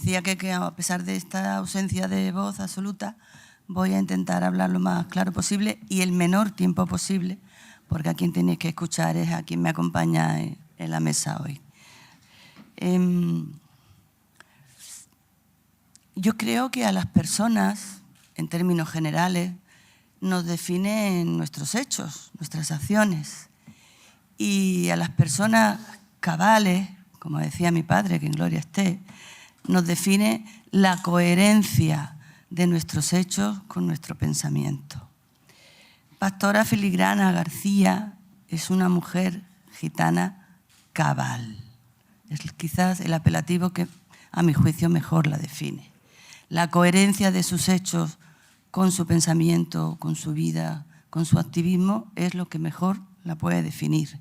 decía que a pesar de esta ausencia de voz absoluta, voy a intentar hablar lo más claro posible y el menor tiempo posible, porque a quien tenéis que escuchar es a quien me acompaña en la mesa hoy. Yo creo que a las personas, en términos generales, nos definen nuestros hechos, nuestras acciones. Y a las personas cabales, como decía mi padre, que en gloria esté, nos define la coherencia de nuestros hechos con nuestro pensamiento. Pastora Filigrana García es una mujer gitana cabal. Es quizás el apelativo que, a mi juicio, mejor la define. La coherencia de sus hechos con su pensamiento, con su vida, con su activismo, es lo que mejor la puede definir.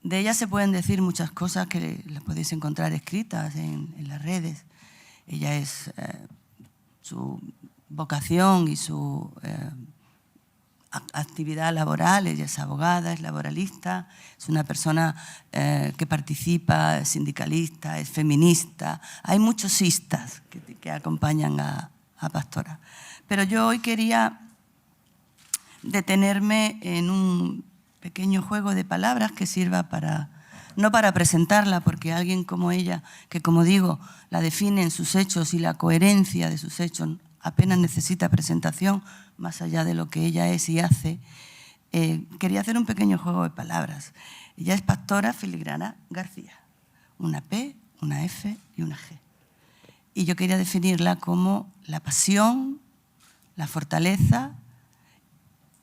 De ella se pueden decir muchas cosas que las podéis encontrar escritas en las redes. Ella es su vocación y su actividad laboral. Ella es abogada, es laboralista, es una persona que participa, es sindicalista, es feminista. Hay muchos sistas que acompañan a Pastora. Pero yo hoy quería detenerme en un pequeño juego de palabras que sirva para, no para presentarla, porque alguien como ella, que como digo, la define en sus hechos y la coherencia de sus hechos, apenas necesita presentación, más allá de lo que ella es y hace, quería hacer un pequeño juego de palabras. Ella es Pastora Filigrana García, una P, una F y una G. Y yo quería definirla como la pasión, la fortaleza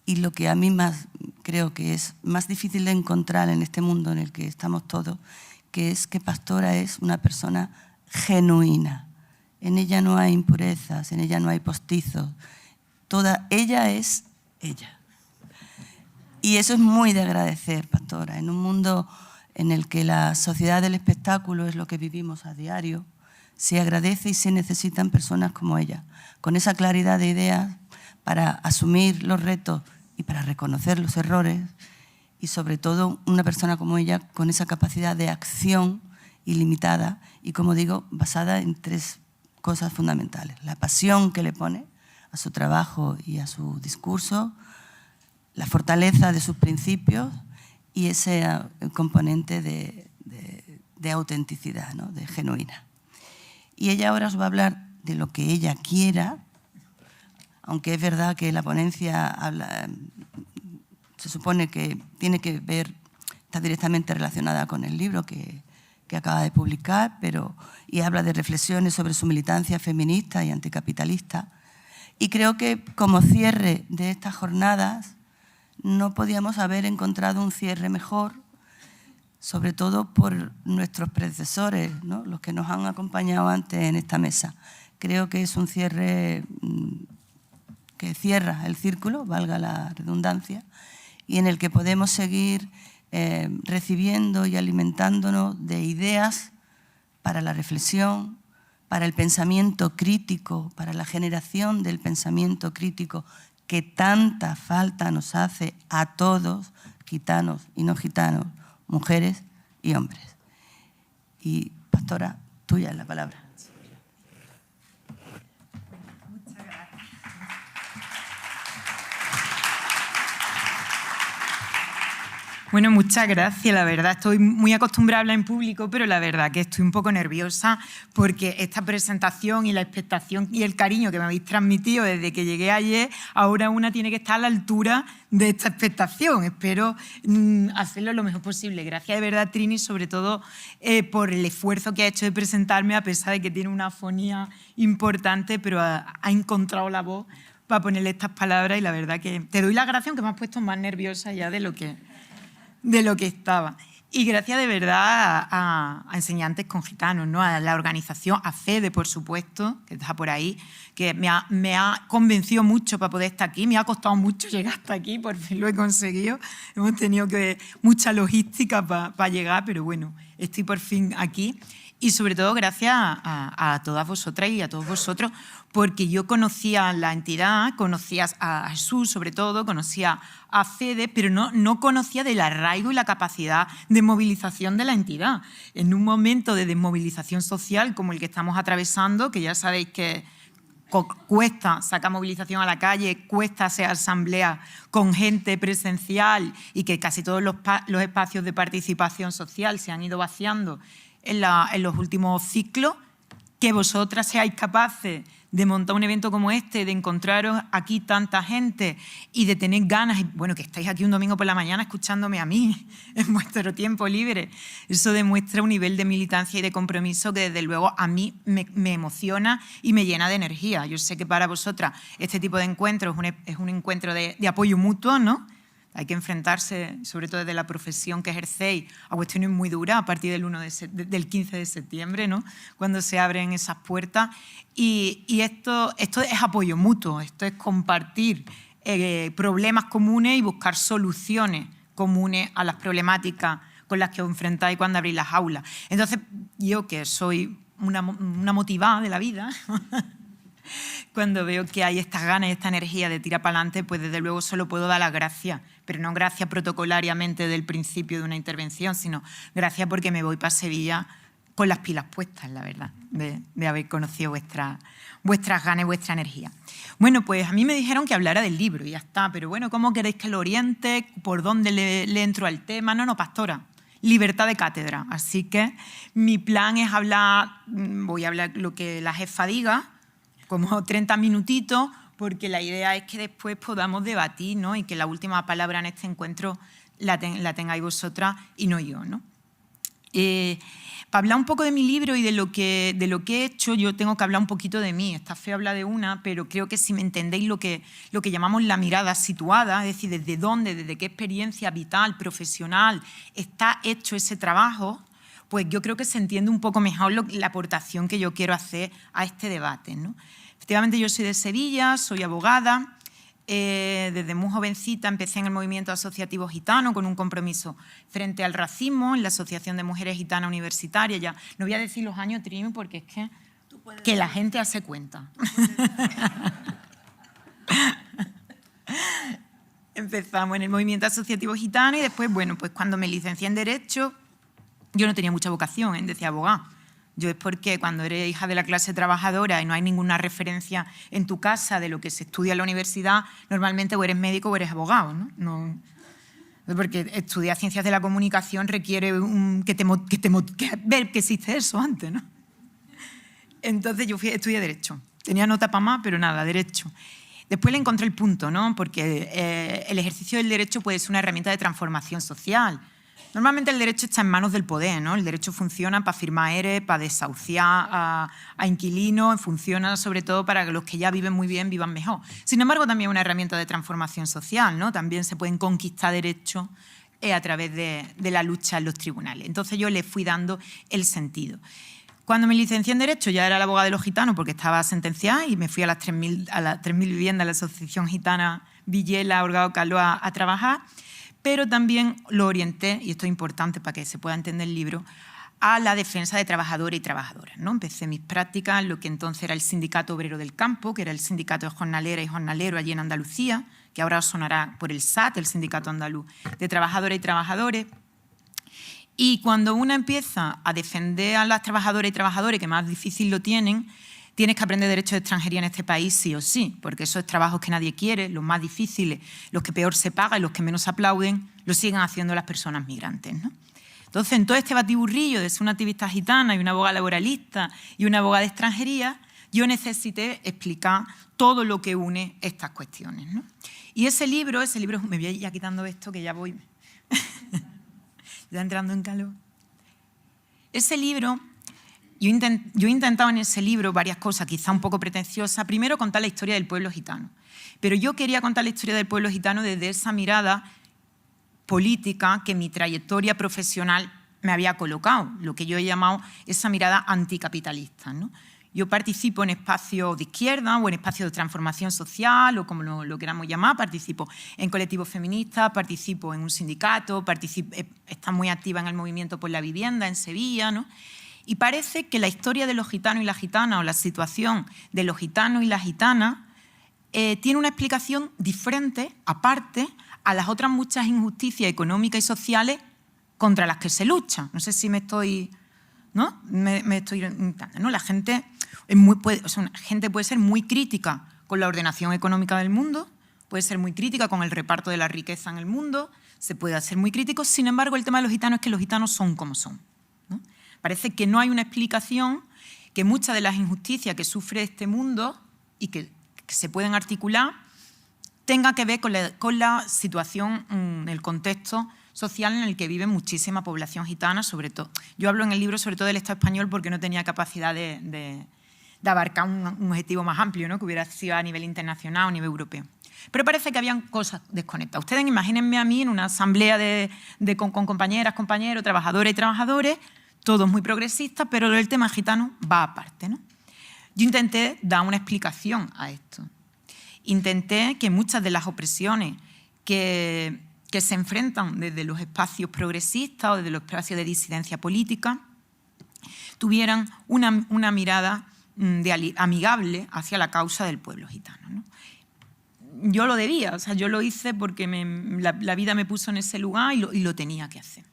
y lo que a mí más creo que es más difícil de encontrar en este mundo en el que estamos todos, que es que Pastora es una persona genuina. En ella no hay impurezas, en ella no hay postizos. Ella es ella. Y eso es muy de agradecer, Pastora. En un mundo en el que la sociedad del espectáculo es lo que vivimos a diario, se agradece y se necesitan personas como ella, con esa claridad de ideas para asumir los retos y para reconocer los errores, y sobre todo una persona como ella con esa capacidad de acción ilimitada y, como digo, basada en tres cosas fundamentales. La pasión que le pone a su trabajo y a su discurso, la fortaleza de sus principios y ese componente de autenticidad, ¿no? De genuina. Y ella ahora os va a hablar de lo que ella quiera, aunque es verdad que la ponencia se supone que tiene que ver, está directamente relacionada con el libro que acaba de publicar, y habla de reflexiones sobre su militancia feminista y anticapitalista. Y creo que como cierre de estas jornadas no podíamos haber encontrado un cierre mejor, sobre todo por nuestros predecesores, ¿no? Los que nos han acompañado antes en esta mesa. Creo que es un cierre que cierra el círculo, valga la redundancia, y en el que podemos seguir recibiendo y alimentándonos de ideas para la reflexión, para el pensamiento crítico, para la generación del pensamiento crítico que tanta falta nos hace a todos, gitanos y no gitanos, mujeres y hombres. Y, Pastora, tuya es la palabra. Muchas gracias. Bueno, muchas gracias. La verdad, estoy muy acostumbrada a hablar en público, pero la verdad que estoy un poco nerviosa porque esta presentación y la expectación y el cariño que me habéis transmitido desde que llegué ayer, ahora una tiene que estar a la altura de esta expectación. Espero hacerlo lo mejor posible. Gracias de verdad, Trini, sobre todo por el esfuerzo que ha hecho de presentarme, a pesar de que tiene una afonía importante, pero ha encontrado la voz para ponerle estas palabras, y la verdad que te doy la gracia, aunque me has puesto más nerviosa ya de lo que estaba. Y gracias de verdad a Enseñantes con Gitanos, ¿no? A la organización, a Fede, por supuesto, que está por ahí, que me ha convencido mucho para poder estar aquí. Me ha costado mucho llegar hasta aquí, por fin lo he conseguido. Hemos tenido mucha logística para llegar, pero bueno, estoy por fin aquí. Y sobre todo gracias a todas vosotras y a todos vosotros, porque yo conocía la entidad, conocía a Jesús sobre todo, conocía a Fede, pero no conocía del arraigo y la capacidad de movilización de la entidad. En un momento de desmovilización social como el que estamos atravesando, que ya sabéis que cuesta sacar movilización a la calle, cuesta hacer asamblea con gente presencial y que casi todos los espacios de participación social se han ido vaciando en los últimos ciclos, que vosotras seáis capaces de montar un evento como este, de encontraros aquí tanta gente y de tener ganas, bueno, que estáis aquí un domingo por la mañana escuchándome a mí en vuestro tiempo libre. Eso demuestra un nivel de militancia y de compromiso que desde luego a mí me emociona y me llena de energía. Yo sé que para vosotras este tipo de encuentros es un encuentro de apoyo mutuo, ¿no? Hay que enfrentarse, sobre todo desde la profesión que ejercéis, a cuestiones muy duras a partir del 15 de septiembre, ¿no? Cuando se abren esas puertas. Y esto es apoyo mutuo, esto es compartir problemas comunes y buscar soluciones comunes a las problemáticas con las que os enfrentáis cuando abrís las aulas. Entonces, yo que soy una motivada de la vida, cuando veo que hay estas ganas y esta energía de tirar para adelante, pues desde luego solo puedo dar las gracias, pero no gracias protocolariamente del principio de una intervención, sino gracias porque me voy para Sevilla con las pilas puestas, la verdad, de haber conocido vuestras ganas y vuestra energía. Bueno, pues a mí me dijeron que hablara del libro y ya está, pero bueno, ¿cómo queréis que lo oriente? ¿Por dónde le entro al tema? No, pastora. Libertad de cátedra. Así que mi plan es voy a hablar lo que la jefa diga, como 30 minutitos, porque la idea es que después podamos debatir, ¿no? Y que la última palabra en este encuentro la tengáis vosotras y no yo, ¿no? Para hablar un poco de mi libro y de lo que he hecho, yo tengo que hablar un poquito de mí. Está feo hablar de una, pero creo que si me entendéis lo que llamamos la mirada situada, es decir, desde dónde, desde qué experiencia vital, profesional está hecho ese trabajo, pues yo creo que se entiende un poco mejor la aportación que yo quiero hacer a este debate, ¿no? Efectivamente, yo soy de Sevilla, soy abogada. Desde muy jovencita empecé en el movimiento asociativo gitano con un compromiso frente al racismo en la Asociación de Mujeres Gitanas Universitarias. Ya no voy a decir los años, Trini, porque es que la gente hace cuenta. Empezamos en el movimiento asociativo gitano y después, bueno, pues cuando me licencié en Derecho, yo no tenía mucha vocación en decir abogada. Yo es porque cuando eres hija de la clase trabajadora y no hay ninguna referencia en tu casa de lo que se estudia en la universidad, normalmente o eres médico o eres abogado, ¿no? Porque estudiar ciencias de la comunicación requiere ver que existe eso antes, ¿no? Entonces yo estudié Derecho. Tenía nota para más, pero nada, Derecho. Después le encontré el punto, ¿no? Porque el ejercicio del derecho puede ser una herramienta de transformación social. Normalmente el derecho está en manos del poder, ¿no? El derecho funciona para firmar ERE, para desahuciar a inquilinos, funciona sobre todo para que los que ya viven muy bien vivan mejor. Sin embargo, también es una herramienta de transformación social, ¿no? También se pueden conquistar derechos a través de la lucha en los tribunales. Entonces yo le fui dando el sentido. Cuando me licencié en Derecho ya era la abogada de los gitanos porque estaba sentenciada y me fui a las 3.000 viviendas de la Asociación Gitana Villela, Orgado Caló a trabajar. Pero también lo orienté, y esto es importante para que se pueda entender el libro, a la defensa de trabajadores y trabajadoras, ¿no? Empecé mis prácticas en lo que entonces era el Sindicato Obrero del Campo, que era el sindicato de jornaleras y jornaleros allí en Andalucía, que ahora os sonará por el SAT, el Sindicato Andaluz de Trabajadoras y Trabajadores. Y cuando una empieza a defender a las trabajadoras y trabajadores que más difícil lo tienen, tienes que aprender derecho de extranjería en este país sí o sí, porque esos trabajos que nadie quiere, los más difíciles, los que peor se pagan y los que menos aplauden, los siguen haciendo las personas migrantes, ¿no? Entonces, en todo este batiburrillo de ser una activista gitana y una abogada laboralista y una abogada de extranjería, yo necesité explicar todo lo que une estas cuestiones, ¿no? Y ese libro, me voy ya quitando esto que ya voy, ya entrando en calor. Ese libro... Yo he intentado en ese libro varias cosas, quizá un poco pretenciosas. Primero, contar la historia del pueblo gitano. Pero yo quería contar la historia del pueblo gitano desde esa mirada política que mi trayectoria profesional me había colocado, lo que yo he llamado esa mirada anticapitalista, ¿no? Yo participo en espacios de izquierda o en espacios de transformación social o como lo queramos llamar, participo en colectivos feministas, participo en un sindicato, está muy activa en el movimiento por la vivienda en Sevilla, ¿no? Y parece que la historia de los gitanos y las gitanas, o la situación de los gitanos y las gitanas, tiene una explicación diferente, aparte, a las otras muchas injusticias económicas y sociales contra las que se lucha. No sé si me estoy... ¿no? Me estoy... ¿no? La gente, puede ser muy crítica con la ordenación económica del mundo, puede ser muy crítica con el reparto de la riqueza en el mundo, se puede hacer muy crítico. Sin embargo, el tema de los gitanos es que los gitanos son como son, ¿no? Parece que no hay una explicación, que muchas de las injusticias que sufre este mundo y que se pueden articular tenga que ver con la situación, el contexto social en el que vive muchísima población gitana, sobre todo. Yo hablo en el libro sobre todo del Estado español porque no tenía capacidad de abarcar un objetivo más amplio, ¿no? Que hubiera sido a nivel internacional o a nivel europeo. Pero parece que habían cosas desconectadas. Ustedes imagínense a mí en una asamblea con compañeras, compañeros, trabajadoras y trabajadores, todos muy progresistas, pero el tema gitano va aparte, ¿no? Yo intenté dar una explicación a esto. Intenté que muchas de las opresiones que se enfrentan desde los espacios progresistas o desde los espacios de disidencia política tuvieran una mirada amigable hacia la causa del pueblo gitano, ¿no? Yo lo debía, o sea, yo lo hice porque la vida me puso en ese lugar y lo tenía que hacer.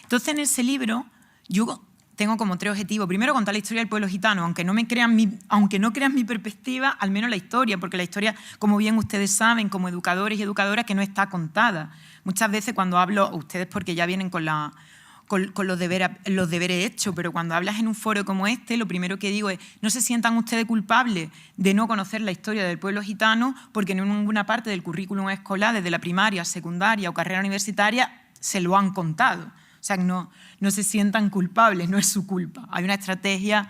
Entonces, en ese libro yo tengo como 3 objetivos. Primero, contar la historia del pueblo gitano, aunque no crean mi perspectiva, al menos la historia, porque la historia, como bien ustedes saben, como educadores y educadoras, que no está contada. Muchas veces cuando hablo, ustedes porque ya vienen con los deberes hechos, pero cuando hablas en un foro como este, lo primero que digo es: no se sientan ustedes culpables de no conocer la historia del pueblo gitano, porque en ninguna parte del currículum escolar, desde la primaria, secundaria o carrera universitaria, se lo han contado. O sea, no se sientan culpables, no es su culpa. Hay una estrategia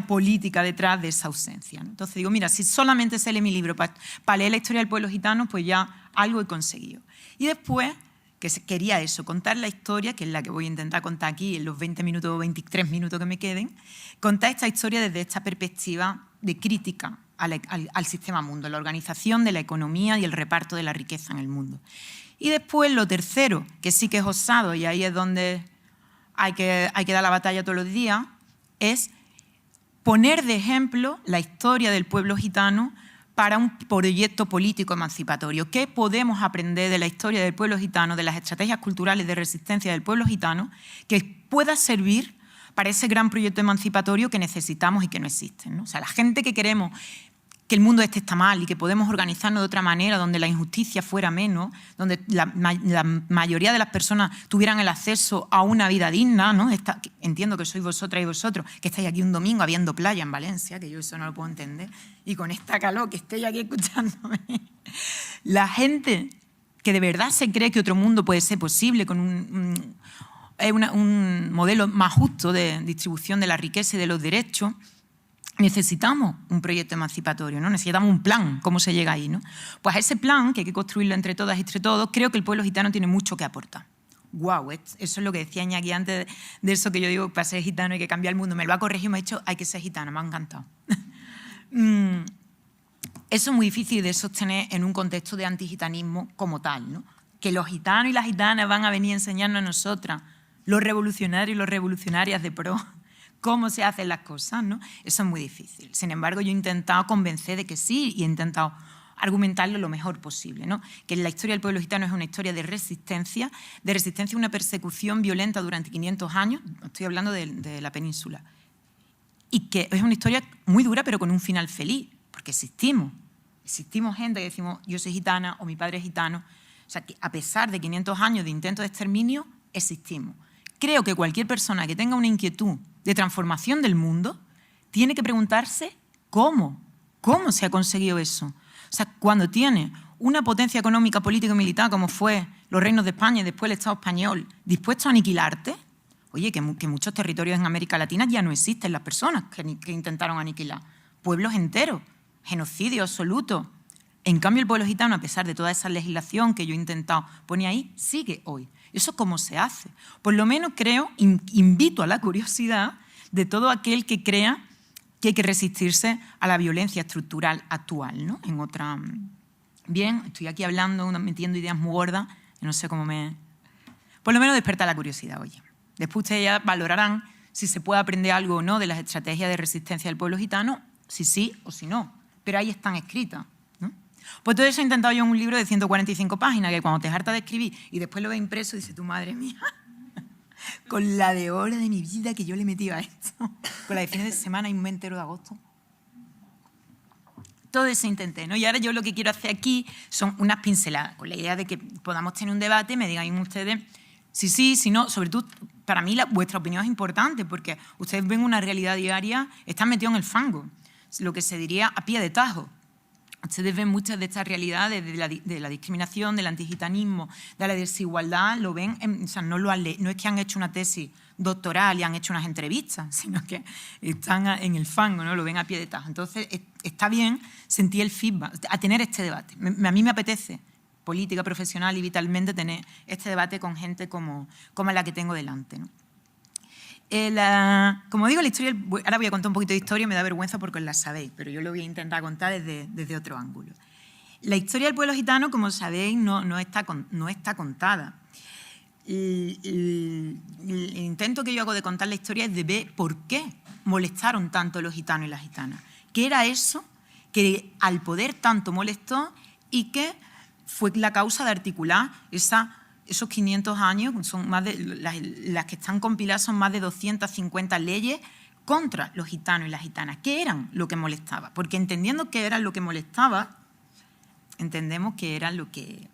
política detrás de esa ausencia, ¿no? Entonces digo, mira, si solamente se lee mi libro para leer la historia del pueblo gitano, pues ya algo he conseguido. Y después, que quería eso, contar la historia, que es la que voy a intentar contar aquí en los 20 minutos o 23 minutos que me queden, contar esta historia desde esta perspectiva de crítica al sistema mundo, la organización de la economía y el reparto de la riqueza en el mundo. Y después lo tercero, que sí que es osado, y ahí es donde hay que dar la batalla todos los días, es poner de ejemplo la historia del pueblo gitano para un proyecto político emancipatorio. ¿Qué podemos aprender de la historia del pueblo gitano, de las estrategias culturales de resistencia del pueblo gitano, que pueda servir para ese gran proyecto emancipatorio que necesitamos y que no existe, ¿no? O sea, la gente que queremos que el mundo está mal y que podemos organizarnos de otra manera, donde la injusticia fuera menos, donde la mayoría de las personas tuvieran el acceso a una vida digna, ¿no? Entiendo que sois vosotras y vosotros, que estáis aquí un domingo habiendo playa en Valencia, que yo eso no lo puedo entender, y con esta calor que estéis aquí escuchándome. La gente que de verdad se cree que otro mundo puede ser posible con un modelo más justo de distribución de la riqueza y de los derechos, necesitamos un proyecto emancipatorio, ¿no? Necesitamos un plan, ¿cómo se llega ahí, ¿no? Pues a ese plan, que hay que construirlo entre todas y entre todos, creo que el pueblo gitano tiene mucho que aportar. ¡Guau! Eso es lo que decía Iñaki antes de eso, que yo digo, para ser gitano hay que cambiar el mundo. Me lo ha corregido, me ha dicho, hay que ser gitano, me ha encantado. Eso es muy difícil de sostener en un contexto de antigitanismo como tal, ¿no? Que los gitanos y las gitanas van a venir a enseñarnos a nosotras, los revolucionarios y las revolucionarias de pro, cómo se hacen las cosas, ¿no? Eso es muy difícil. Sin embargo, yo he intentado convencer de que sí y he intentado argumentarlo lo mejor posible, ¿no? Que la historia del pueblo gitano es una historia de resistencia a una persecución violenta durante 500 años, estoy hablando de la península, y que es una historia muy dura pero con un final feliz, porque existimos gente que decimos yo soy gitana o mi padre es gitano, o sea que a pesar de 500 años de intento de exterminio, existimos. Creo que cualquier persona que tenga una inquietud de transformación del mundo tiene que preguntarse cómo se ha conseguido eso. O sea, cuando tiene una potencia económica, política y militar como fue los reinos de España y después el Estado español dispuesto a aniquilarte, oye, que muchos territorios en América Latina ya no existen las personas que intentaron aniquilar. Pueblos enteros, genocidio absoluto. En cambio, el pueblo gitano, a pesar de toda esa legislación que yo he intentado poner ahí, sigue hoy. ¿Eso cómo se hace? Por lo menos creo, invito a la curiosidad de todo aquel que crea que hay que resistirse a la violencia estructural actual, ¿no? Bien, estoy aquí hablando, metiendo ideas muy gordas, y no sé cómo me... Por lo menos desperta la curiosidad, oye. Después ustedes ya valorarán si se puede aprender algo o no de las estrategias de resistencia del pueblo gitano, si sí o si no, pero ahí están escritas, ¿no? Pues todo eso he intentado yo en un libro de 145 páginas, que cuando te hartas de escribir y después lo ves impreso, dices, tu madre mía, con la de hora de mi vida que yo le metí a esto, con la de fines de semana y un mes entero de agosto. Todo eso intenté, ¿no? Y ahora yo lo que quiero hacer aquí son unas pinceladas, con la idea de que podamos tener un debate, me digan ustedes si no. Sobre todo, para mí, vuestra opinión es importante, porque ustedes ven una realidad diaria, están metidos en el fango, lo que se diría a pie de tajo. Ustedes ven muchas de estas realidades de la discriminación, del antigitanismo, de la desigualdad, lo ven, o sea, no es que han hecho una tesis doctoral y han hecho unas entrevistas, sino que están en el fango, ¿no? Lo ven a pie de tajo. Entonces, está bien sentir el feedback, a tener este debate. A mí me apetece, política, profesional y vitalmente, tener este debate con gente como la que tengo delante, ¿no? Como digo, la historia, ahora voy a contar un poquito de historia, me da vergüenza porque os la sabéis, pero yo lo voy a intentar contar desde otro ángulo. La historia del pueblo gitano, como sabéis, no está contada. El intento que yo hago de contar la historia es de ver por qué molestaron tanto los gitanos y las gitanas. ¿Qué era eso que al poder tanto molestó y que fue la causa de articular esos 500 años, son más de, las que están compiladas son más de 250 leyes contra los gitanos y las gitanas? ¿Qué eran lo que molestaba? Porque entendiendo qué era lo que molestaba, entendemos que era lo que...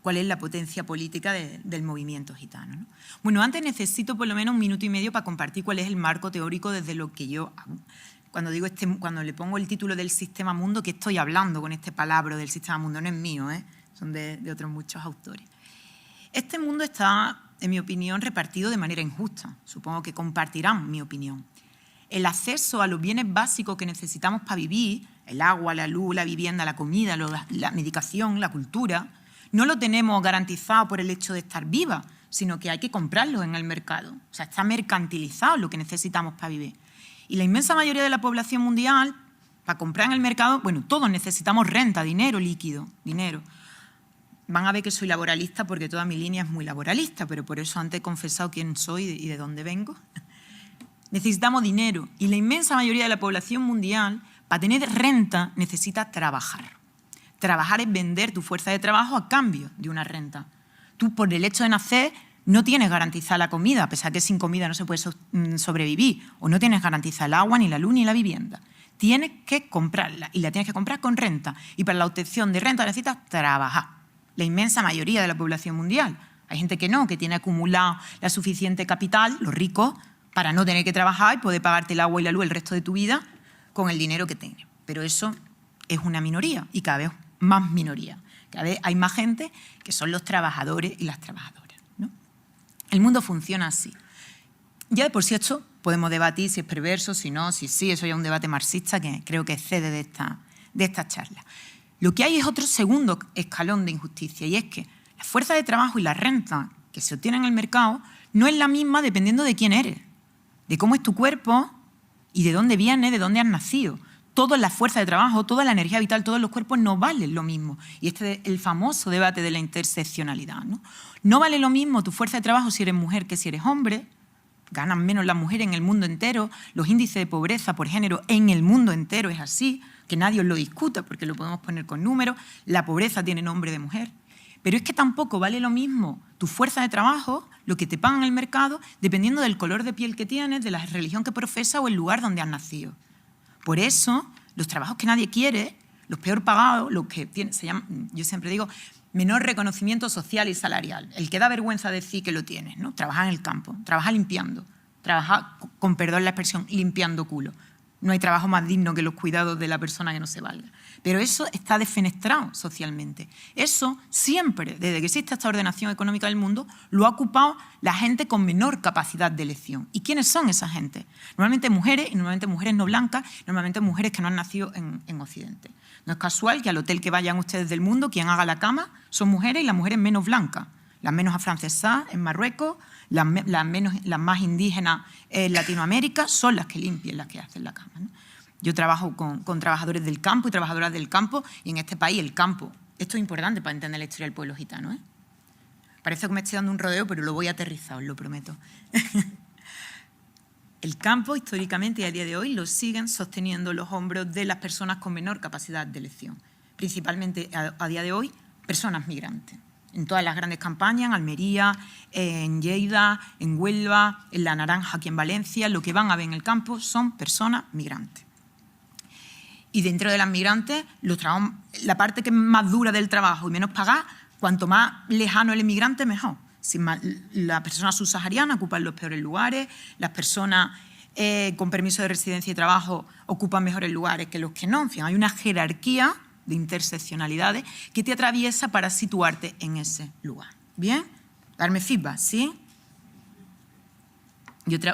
cuál es la potencia política del movimiento gitano, ¿no? Bueno, antes necesito por lo menos 1 minuto y medio para compartir cuál es el marco teórico desde lo que yo hago. Cuando le pongo el título del sistema mundo, que estoy hablando con este palabra del sistema mundo, no es mío, son de otros muchos autores. Este mundo está, en mi opinión, repartido de manera injusta. Supongo que compartirán mi opinión. El acceso a los bienes básicos que necesitamos para vivir, el agua, la luz, la vivienda, la comida, la medicación, la cultura, no lo tenemos garantizado por el hecho de estar viva, sino que hay que comprarlos en el mercado. O sea, está mercantilizado lo que necesitamos para vivir. Y la inmensa mayoría de la población mundial, para comprar en el mercado, bueno, todos necesitamos renta, dinero líquido, dinero. Van a ver que soy laboralista porque toda mi línea es muy laboralista, pero por eso antes he confesado quién soy y de dónde vengo. Necesitamos dinero y la inmensa mayoría de la población mundial, para tener renta, necesita trabajar. Trabajar es vender tu fuerza de trabajo a cambio de una renta. Tú, por el hecho de nacer, no tienes garantizada la comida, a pesar que sin comida no se puede sobrevivir, o no tienes garantizada el agua, ni la luz, ni la vivienda. Tienes que comprarla y la tienes que comprar con renta. Y para la obtención de renta necesitas trabajar. La inmensa mayoría de la población mundial. Hay gente que no, que tiene acumulado la suficiente capital, los ricos, para no tener que trabajar y poder pagarte el agua y la luz el resto de tu vida con el dinero que tienes. Pero eso es una minoría y cada vez más minoría. Cada vez hay más gente que son los trabajadores y las trabajadoras, ¿no? El mundo funciona así. Ya de por sí esto podemos debatir si es perverso, si no, si sí, eso ya es un debate marxista que creo que excede de esta charla. Lo que hay es otro segundo escalón de injusticia y es que la fuerza de trabajo y la renta que se obtiene en el mercado no es la misma dependiendo de quién eres, de cómo es tu cuerpo y de dónde vienes, de dónde has nacido. Toda la fuerza de trabajo, toda la energía vital, todos los cuerpos no valen lo mismo. Y este es el famoso debate de la interseccionalidad, ¿no? No vale lo mismo tu fuerza de trabajo si eres mujer que si eres hombre. Ganan menos las mujeres en el mundo entero. Los índices de pobreza por género en el mundo entero es así, que nadie os lo discuta porque lo podemos poner con números. La pobreza tiene nombre de mujer. Pero es que tampoco vale lo mismo tu fuerza de trabajo, lo que te pagan en el mercado, dependiendo del color de piel que tienes, de la religión que profesas o el lugar donde has nacido. Por eso, los trabajos que nadie quiere, los peor pagados, los que se llaman, yo siempre digo, menor reconocimiento social y salarial. El que da vergüenza decir que lo tienes, ¿no? Trabajar en el campo, trabajar limpiando, trabajar, con perdón la expresión, limpiando culo. No hay trabajo más digno que los cuidados de la persona que no se valga. Pero eso está defenestrado socialmente. Eso siempre, desde que existe esta ordenación económica del mundo, lo ha ocupado la gente con menor capacidad de elección. ¿Y quiénes son esa gente? Normalmente mujeres, y normalmente mujeres no blancas, normalmente mujeres que no han nacido en Occidente. No es casual que al hotel que vayan ustedes del mundo, quien haga la cama son mujeres y las mujeres menos blancas, las menos afrancesadas en Marruecos, las más indígenas en Latinoamérica son las que limpian, las que hacen la cama, ¿no? Yo trabajo con trabajadores del campo y trabajadoras del campo y en este país el campo, esto es importante para entender la historia del pueblo gitano, ¿eh? Parece que me estoy dando un rodeo, pero lo voy a aterrizar, os lo prometo. el campo, históricamente y a día de hoy, lo siguen sosteniendo los hombros de las personas con menor capacidad de elección. Principalmente, a día de hoy, personas migrantes. En todas las grandes campañas, en Almería, en Lleida, en Huelva, en La Naranja, aquí en Valencia, lo que van a ver en el campo son personas migrantes. Y dentro de las migrantes, la parte que es más dura del trabajo y menos pagada, cuanto más lejano el inmigrante, mejor. Las personas subsaharianas ocupan los peores lugares, las personas con permiso de residencia y trabajo ocupan mejores lugares que los que no. En fin, hay una jerarquía de interseccionalidades que te atraviesa para situarte en ese lugar. ¿Bien? Darme feedback, ¿sí?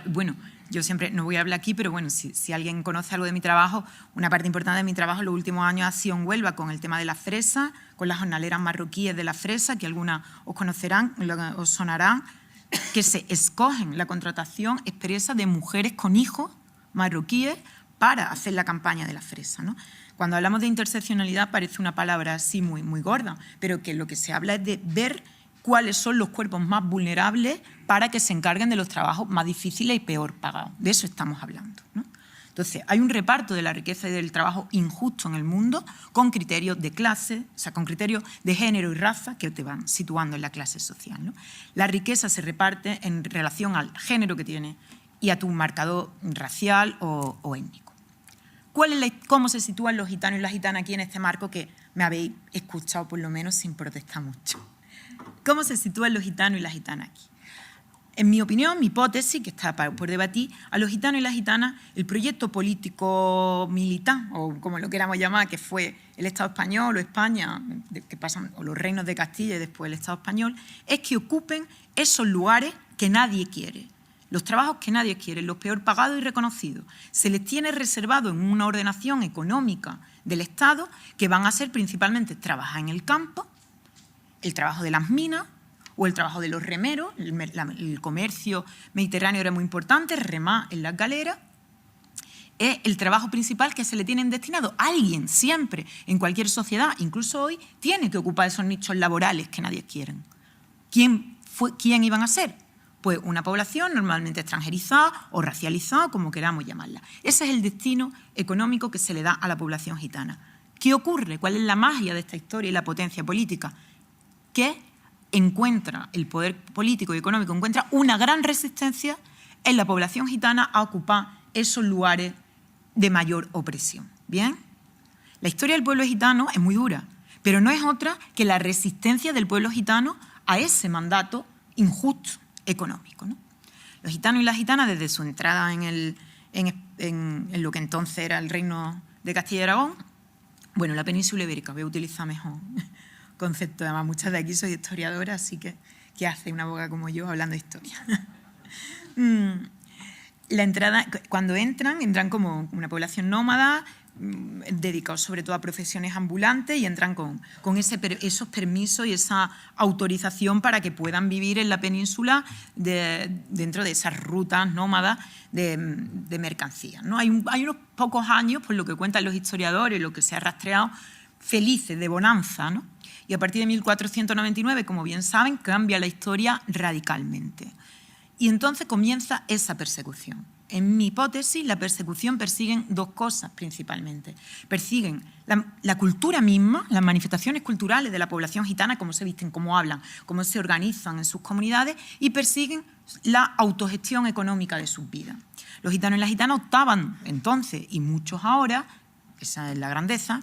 Bueno, yo siempre no voy a hablar aquí, pero bueno, si alguien conoce algo de mi trabajo, una parte importante de mi trabajo en los últimos años ha sido en Huelva con el tema de la fresa, con las jornaleras marroquíes de la fresa, que algunas os conocerán, os sonarán, que se escogen la contratación expresa de mujeres con hijos marroquíes para hacer la campaña de la fresa, ¿no? Cuando hablamos de interseccionalidad parece una palabra así muy, muy gorda, pero que lo que se habla es de ver cuáles son los cuerpos más vulnerables para que se encarguen de los trabajos más difíciles y peor pagados. De eso estamos hablando, ¿no? Entonces, hay un reparto de la riqueza y del trabajo injusto en el mundo con criterios de clase, o sea, con criterios de género y raza que te van situando en la clase social, ¿no? La riqueza se reparte en relación al género que tiene y a tu marcador racial o étnico. ¿Cómo se sitúan los gitanos y las gitanas aquí en este marco que me habéis escuchado por lo menos sin protestar mucho? ¿Cómo se sitúan los gitanos y las gitanas aquí? En mi opinión, mi hipótesis, que está por debatir, a los gitanos y las gitanas, el proyecto político militar, o como lo queramos llamar, que fue el Estado español o España, o los reinos de Castilla y después el Estado español, es que ocupen esos lugares que nadie quiere. Los trabajos que nadie quiere, los peor pagados y reconocidos, se les tiene reservado en una ordenación económica del Estado que van a ser principalmente trabajar en el campo, el trabajo de las minas o el trabajo de los remeros. El comercio mediterráneo era muy importante, remar en las galeras. Es el trabajo principal que se le tienen destinado. Alguien siempre, en cualquier sociedad, incluso hoy, tiene que ocupar esos nichos laborales que nadie quiere. ¿Quién iban a ser? Pues una población normalmente extranjerizada o racializada, como queramos llamarla. Ese es el destino económico que se le da a la población gitana. ¿Qué ocurre? ¿Cuál es la magia de esta historia y la potencia política? Que encuentra el poder político y económico, encuentra una gran resistencia en la población gitana a ocupar esos lugares de mayor opresión. ¿Bien? La historia del pueblo gitano es muy dura, pero no es otra que la resistencia del pueblo gitano a ese mandato injusto económico, ¿no? Los gitanos y las gitanas, desde su entrada en lo que entonces era el reino de Castilla y Aragón, bueno, la península ibérica, voy a utilizar mejor concepto, además muchas de aquí soy historiadora, así que ¿qué hace una abogada como yo hablando de historia? La entrada, cuando entran como una población nómada, dedicados sobre todo a profesiones ambulantes, y entran con esos permisos y esa autorización para que puedan vivir en la península dentro de esas rutas nómadas de mercancías, ¿no? Hay unos pocos años, por lo que cuentan los historiadores, lo que se ha rastreado, felices, de bonanza, ¿no? Y a partir de 1499, como bien saben, cambia la historia radicalmente. Y entonces comienza esa persecución. En mi hipótesis, la persecución persiguen dos cosas principalmente. Persiguen la cultura misma, las manifestaciones culturales de la población gitana, cómo se visten, cómo hablan, cómo se organizan en sus comunidades, y persiguen la autogestión económica de sus vidas. Los gitanos y las gitanas optaban entonces, y muchos ahora, esa es la grandeza,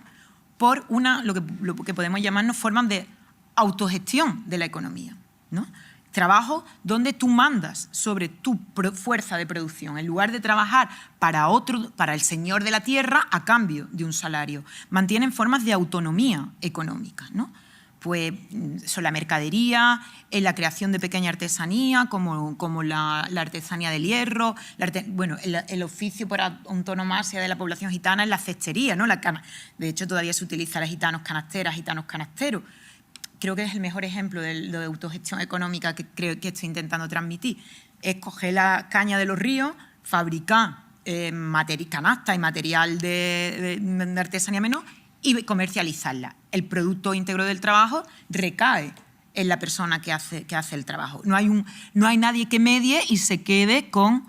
por lo que podemos llamarnos formas de autogestión de la economía, ¿no? Trabajo donde tú mandas sobre tu fuerza de producción, en lugar de trabajar para el señor de la tierra a cambio de un salario. Mantienen formas de autonomía económica, ¿no? Pues son la mercadería, la creación de pequeña artesanía, como la artesanía del hierro, el oficio por antonomasia de la población gitana es la cestería, ¿no? De hecho, todavía se utiliza la gitanos canasteras, gitanos canasteros. Creo que es el mejor ejemplo de autogestión económica que creo que estoy intentando transmitir. Es coger la caña de los ríos, fabricar canasta y material de artesanía menor y comercializarla. El producto íntegro del trabajo recae en la persona que hace el trabajo. No hay nadie que medie y se quede con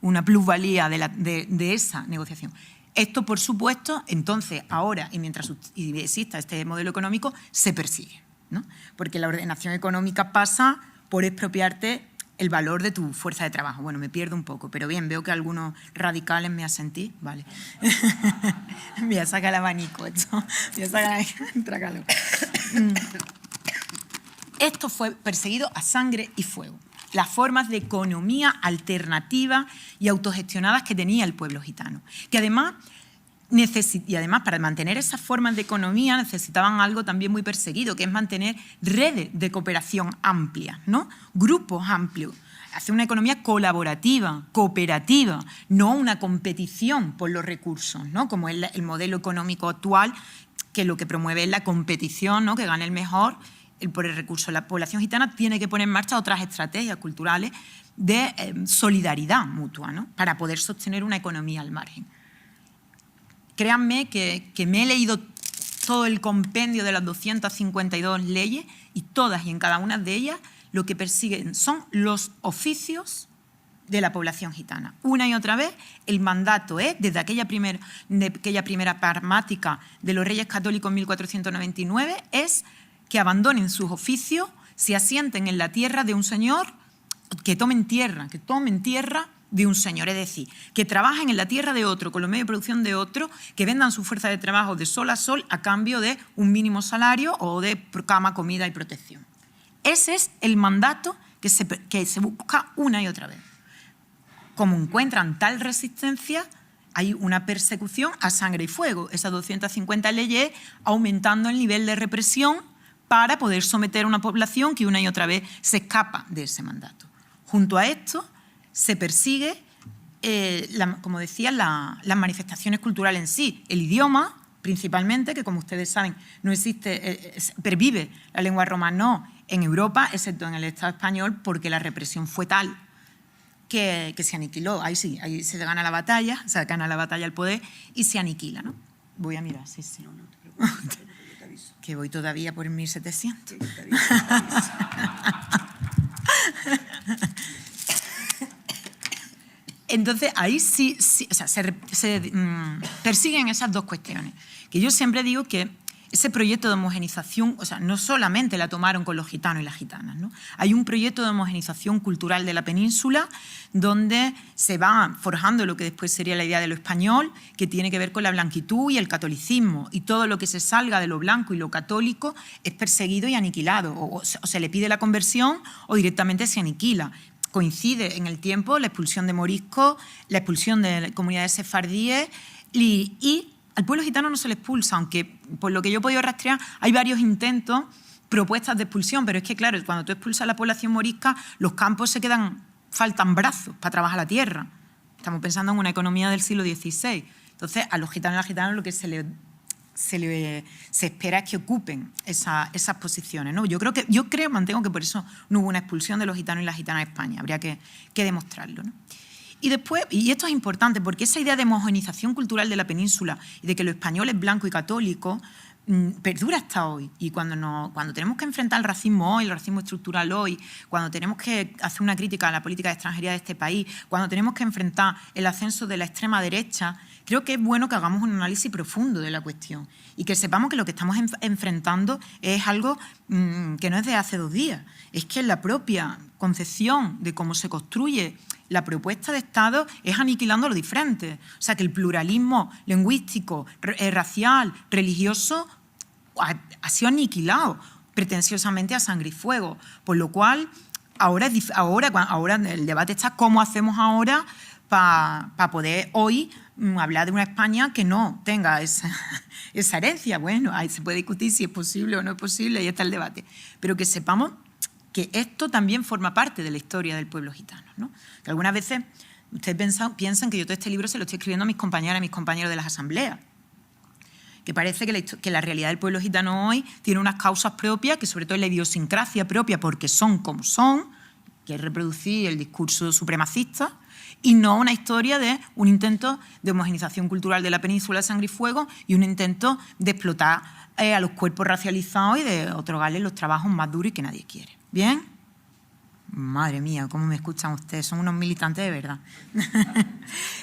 una plusvalía de esa negociación. Esto, por supuesto, entonces, ahora, y mientras exista este modelo económico, se persigue, ¿no? Porque la ordenación económica pasa por expropiarte el valor de tu fuerza de trabajo. Bueno, me pierdo un poco, pero bien, veo que algunos radicales me asentí. Vale. Voy a sacar el abanico. Entra calor. Esto fue perseguido a sangre y fuego. Las formas de economía alternativa y autogestionadas que tenía el pueblo gitano. Que además, para mantener esas formas de economía necesitaban algo también muy perseguido, que es mantener redes de cooperación amplias, ¿no? Grupos amplios. Hacer una economía colaborativa, cooperativa, no una competición por los recursos, ¿no? Como es el modelo económico actual, que lo que promueve es la competición, ¿no? Que gane el mejor por el recurso. La población gitana tiene que poner en marcha otras estrategias culturales de solidaridad mutua, ¿no? Para poder sostener una economía al margen. Créanme que me he leído todo el compendio de las 252 leyes y todas y en cada una de ellas lo que persiguen son los oficios de la población gitana. Una y otra vez el mandato es, desde aquella primera pragmática de los Reyes Católicos en 1499, es que abandonen sus oficios, se asienten en la tierra de un señor, que tomen tierra de un señor, es decir, que trabajen en la tierra de otro, con los medios de producción de otro, que vendan su fuerza de trabajo de sol a sol a cambio de un mínimo salario o de cama, comida y protección. Ese es el mandato que se busca una y otra vez. Como encuentran tal resistencia, hay una persecución a sangre y fuego. Esas 250 leyes aumentando el nivel de represión para poder someter a una población que una y otra vez se escapa de ese mandato. Junto a esto se persigue, como decía, las manifestaciones culturales en sí. El idioma, principalmente, que como ustedes saben, no existe, pervive la lengua romana en Europa, excepto en el Estado español, porque la represión fue tal que se aniquiló. Ahí sí, ahí se gana la batalla, se gana la batalla al poder y se aniquila, ¿no? Voy a mirar, sí. No te preocupes, te aviso. Que voy todavía por 1700. Te aviso. Entonces, ahí sí o sea, se persiguen esas dos cuestiones. Que yo siempre digo que ese proyecto de homogenización, o sea, no solamente la tomaron con los gitanos y las gitanas, ¿no? Hay un proyecto de homogenización cultural de la península donde se va forjando lo que después sería la idea de lo español, que tiene que ver con la blanquitud y el catolicismo. Y todo lo que se salga de lo blanco y lo católico es perseguido y aniquilado. O se le pide la conversión o directamente se aniquila. Coincide en el tiempo la expulsión de moriscos, la expulsión de comunidades sefardíes y al pueblo gitano no se le expulsa, aunque por lo que yo he podido rastrear hay varios intentos, propuestas de expulsión, pero es que claro, cuando tú expulsas a la población morisca, los campos faltan brazos para trabajar la tierra. Estamos pensando en una economía del siglo XVI. Entonces, a los gitanos y a las gitanas lo que se espera es que ocupen esas posiciones, ¿no? Yo mantengo que por eso no hubo una expulsión de los gitanos y las gitanas de España. Habría que demostrarlo, ¿no? Y después, y esto es importante, porque esa idea de homogenización cultural de la península y de que lo español es blanco y católico perdura hasta hoy. Y cuando tenemos que enfrentar el racismo hoy, el racismo estructural hoy, cuando tenemos que hacer una crítica a la política de extranjería de este país, cuando tenemos que enfrentar el ascenso de la extrema derecha, creo que es bueno que hagamos un análisis profundo de la cuestión y que sepamos que lo que estamos enfrentando es algo que no es de hace 2 días. Es que la propia concepción de cómo se construye la propuesta de Estado es aniquilando lo diferente. O sea, que el pluralismo lingüístico, racial, religioso ha sido aniquilado pretenciosamente a sangre y fuego. Por lo cual, ahora el debate está cómo hacemos ahora para poder hoy hablar de una España que no tenga esa herencia. Bueno, ahí se puede discutir si es posible o no es posible, ahí está el debate. Pero que sepamos que esto también forma parte de la historia del pueblo gitano, ¿no? Que algunas veces ustedes piensan que yo todo este libro se lo estoy escribiendo a mis compañeras y a mis compañeros de las asambleas, que parece que la realidad del pueblo gitano hoy tiene unas causas propias, que sobre todo es la idiosincrasia propia, porque son como son, que es reproducir el discurso supremacista, y no una historia de un intento de homogenización cultural de la península de sangre y fuego y un intento de explotar a los cuerpos racializados y de otorgarles los trabajos más duros y que nadie quiere. ¿Bien? Madre mía, cómo me escuchan ustedes, son unos militantes de verdad.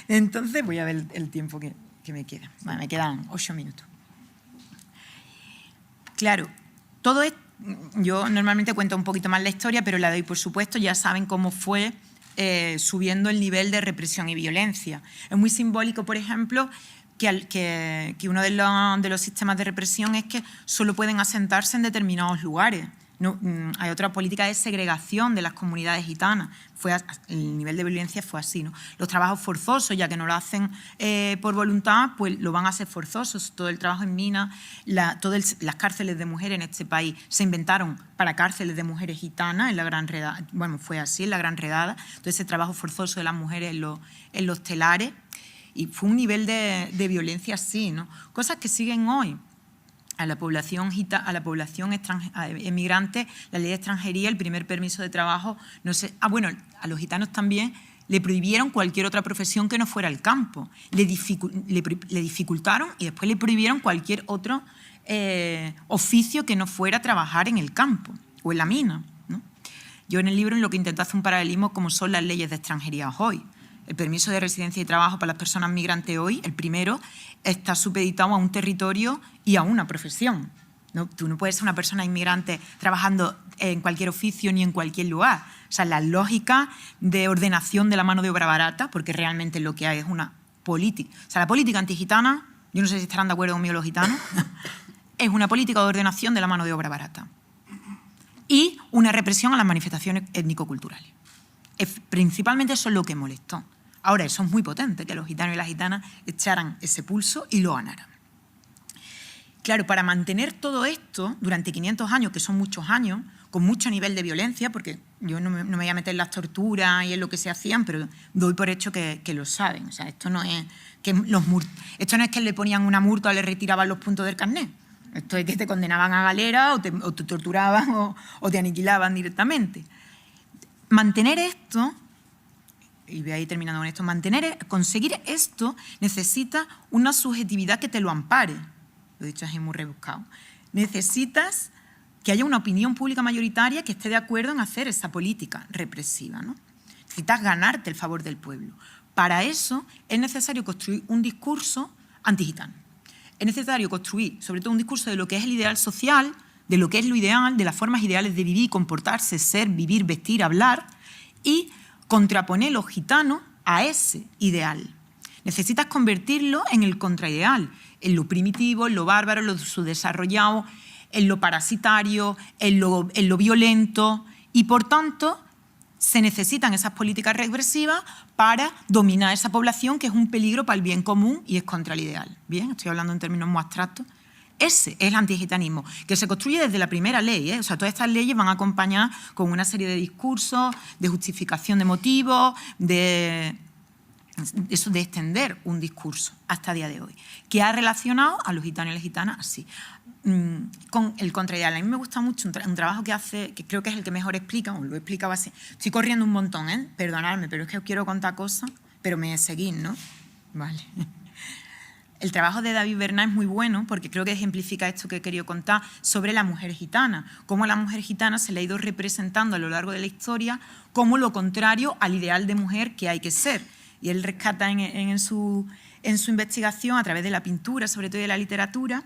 Entonces voy a ver el tiempo que me queda. Vale, me quedan 8 minutos. Claro, todo esto, yo normalmente cuento un poquito más la historia, pero la doy por supuesto, ya saben cómo fue subiendo el nivel de represión y violencia. Es muy simbólico, por ejemplo, que uno de los sistemas de represión es que solo pueden asentarse en determinados lugares. No, hay otra política de segregación de las comunidades gitanas. El nivel de violencia fue así, ¿no? Los trabajos forzosos, ya que no lo hacen por voluntad, pues lo van a hacer forzosos. Todo el trabajo en minas, las cárceles de mujeres en este país se inventaron para cárceles de mujeres gitanas en la Gran Redada. Bueno, fue así en la Gran Redada. Entonces, ese trabajo forzoso de las mujeres en los telares. Y fue un nivel de violencia así, ¿no? Cosas que siguen hoy. A la población emigrante, la ley de extranjería, el primer permiso de trabajo, no sé, bueno, a los gitanos también le prohibieron cualquier otra profesión que no fuera el campo. Le dificultaron y después le prohibieron cualquier otro oficio que no fuera trabajar en el campo o en la mina, ¿no? Yo en el libro en lo que intento hacer un paralelismo como son las leyes de extranjería hoy. El permiso de residencia y trabajo para las personas migrantes hoy, el primero, está supeditado a un territorio y a una profesión, ¿no? Tú no puedes ser una persona inmigrante trabajando en cualquier oficio ni en cualquier lugar. O sea, la lógica de ordenación de la mano de obra barata, porque realmente lo que hay es una política. O sea, la política antigitana, yo no sé si estarán de acuerdo conmigo los gitanos, es una política de ordenación de la mano de obra barata y una represión a las manifestaciones étnico-culturales. Principalmente eso es lo que molestó. Ahora, eso es muy potente, que los gitanos y las gitanas echaran ese pulso y lo ganaran. Claro, para mantener todo esto durante 500 años, que son muchos años, con mucho nivel de violencia, porque yo no me voy a meter en las torturas y en lo que se hacían, pero doy por hecho que lo saben. O sea, esto no es que le ponían una multa o le retiraban los puntos del carnet. Esto es que te condenaban a galera o te torturaban o te aniquilaban directamente. Mantener esto, y voy a ir terminando con esto, conseguir esto necesita una subjetividad que te lo ampare. Lo he dicho así muy rebuscado. Necesitas que haya una opinión pública mayoritaria que esté de acuerdo en hacer esa política represiva, ¿no? Necesitas ganarte el favor del pueblo. Para eso es necesario construir un discurso antigitano. Es necesario construir, sobre todo, un discurso de lo que es el ideal social, de lo que es lo ideal, de las formas ideales de vivir, comportarse, ser, vivir, vestir, hablar, y contraponer los gitanos a ese ideal. Necesitas convertirlo en el contraideal, en lo primitivo, en lo bárbaro, en lo subdesarrollado, en lo parasitario, en lo violento, y por tanto se necesitan esas políticas represivas para dominar esa población, que es un peligro para el bien común y es contra el ideal. Bien, estoy hablando en términos muy abstractos. Ese es el antigitanismo, que se construye desde la primera ley, ¿eh? O sea, todas estas leyes van acompañadas con una serie de discursos, de justificación de motivos, de extender un discurso hasta el día de hoy, que ha relacionado a los gitanos y las gitanas así, con el contraideal. A mí me gusta mucho un trabajo que hace, que creo que es el que mejor explica, o lo he explicado así. Estoy corriendo un montón, perdonadme, pero es que os quiero contar cosas, pero me seguís, ¿no? Vale. El trabajo de David Bernat es muy bueno porque creo que ejemplifica esto que he querido contar sobre la mujer gitana, cómo la mujer gitana se le ha ido representando a lo largo de la historia como lo contrario al ideal de mujer que hay que ser. Y él rescata en su investigación, a través de la pintura, sobre todo de la literatura,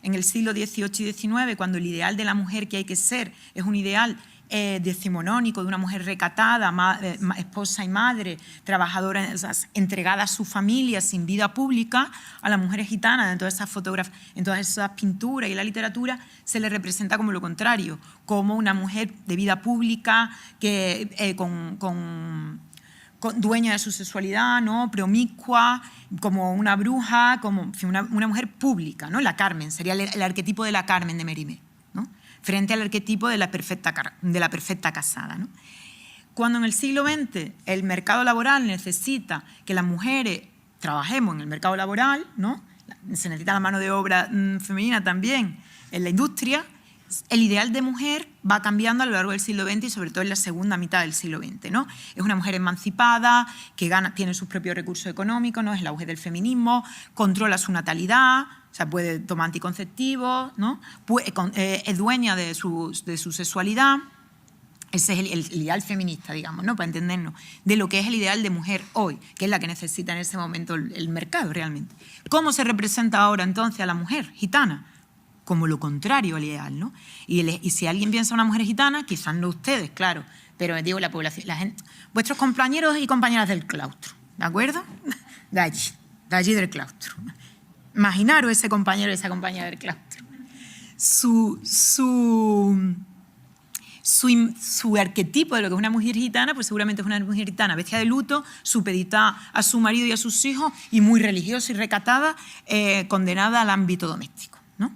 en el siglo XVIII y XIX, cuando el ideal de la mujer que hay que ser es un ideal decimonónico de una mujer recatada, esposa y madre, trabajadora, entregada a su familia, sin vida pública, a las mujeres gitanas en todas esas fotografías, en todas esas pinturas y la literatura se le representa como lo contrario, como una mujer de vida pública, que dueña de su sexualidad, ¿no? Promiscua, como una bruja, como en fin, una mujer pública, ¿no? La Carmen, sería el arquetipo de la Carmen de Mérimée, ¿no? Frente al arquetipo de la perfecta casada, ¿no? Cuando en el siglo XX el mercado laboral necesita que las mujeres trabajemos en el mercado laboral, ¿no? Se necesita la mano de obra femenina también en la industria, el ideal de mujer va cambiando a lo largo del siglo XX y sobre todo en la segunda mitad del siglo XX, ¿no? Es una mujer emancipada, que tiene sus propios recursos económicos, ¿no? Es el auge del feminismo, controla su natalidad, o sea, puede tomar anticonceptivos, ¿no? Es dueña de su sexualidad Ese es el ideal feminista, digamos, ¿no? Para entendernos, de lo que es el ideal de mujer hoy, que es la que necesita en ese momento el mercado realmente. ¿Cómo se representa ahora entonces a la mujer gitana? Como lo contrario al ideal, ¿no? Y si alguien piensa en una mujer gitana, quizás no ustedes, claro, pero digo la población, la gente, vuestros compañeros y compañeras del claustro, ¿de acuerdo? De allí del claustro. Imaginaros ese compañero y esa compañera del claustro. Su arquetipo de lo que es una mujer gitana, pues seguramente es una mujer gitana vestida de luto, supeditada a su marido y a sus hijos y muy religiosa y recatada, condenada al ámbito doméstico, ¿no?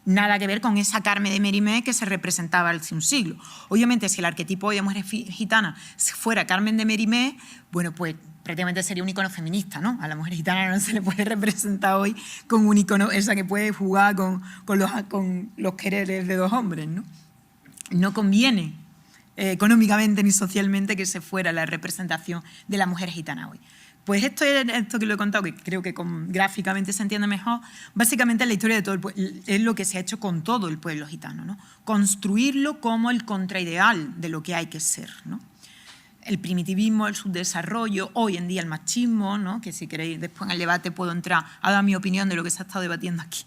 Nada que ver con esa Carmen de Mérimée que se representaba hace un siglo. Obviamente, si el arquetipo hoy de mujer gitana fuera Carmen de Mérimée, bueno, pues prácticamente sería un icono feminista, ¿no? A la mujer gitana no se le puede representar hoy como un icono, esa que puede jugar con los quereres de dos hombres, ¿no? No conviene económicamente ni socialmente que se fuera la representación de la mujer gitana hoy. Pues esto que lo he contado, que creo que gráficamente se entiende mejor, básicamente es la historia de todo el pueblo, es lo que se ha hecho con todo el pueblo gitano, ¿no? Construirlo como el contraideal de lo que hay que ser, ¿no? El primitivismo, el subdesarrollo, hoy en día el machismo, ¿no? Que si queréis después en el debate puedo entrar a dar mi opinión de lo que se ha estado debatiendo aquí.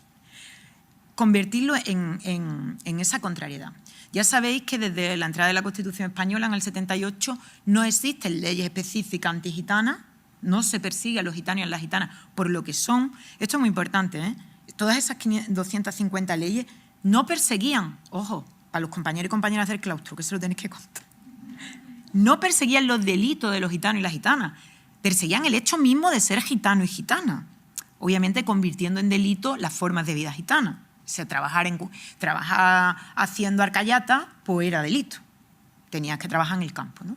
Convertirlo en esa contrariedad. Ya sabéis que desde la entrada de la Constitución española en el 78 no existen leyes específicas antigitanas, no se persigue a los gitanos y a las gitanas por lo que son. Esto es muy importante, ¿eh? Todas esas 250 leyes no perseguían, ojo, para los compañeros y compañeras del claustro, que se lo tenéis que contar, no perseguían los delitos de los gitanos y las gitanas, perseguían el hecho mismo de ser gitano y gitana, obviamente convirtiendo en delito las formas de vida gitana. O sea, trabajar haciendo arcayata, pues era delito. Tenías que trabajar en el campo, ¿no?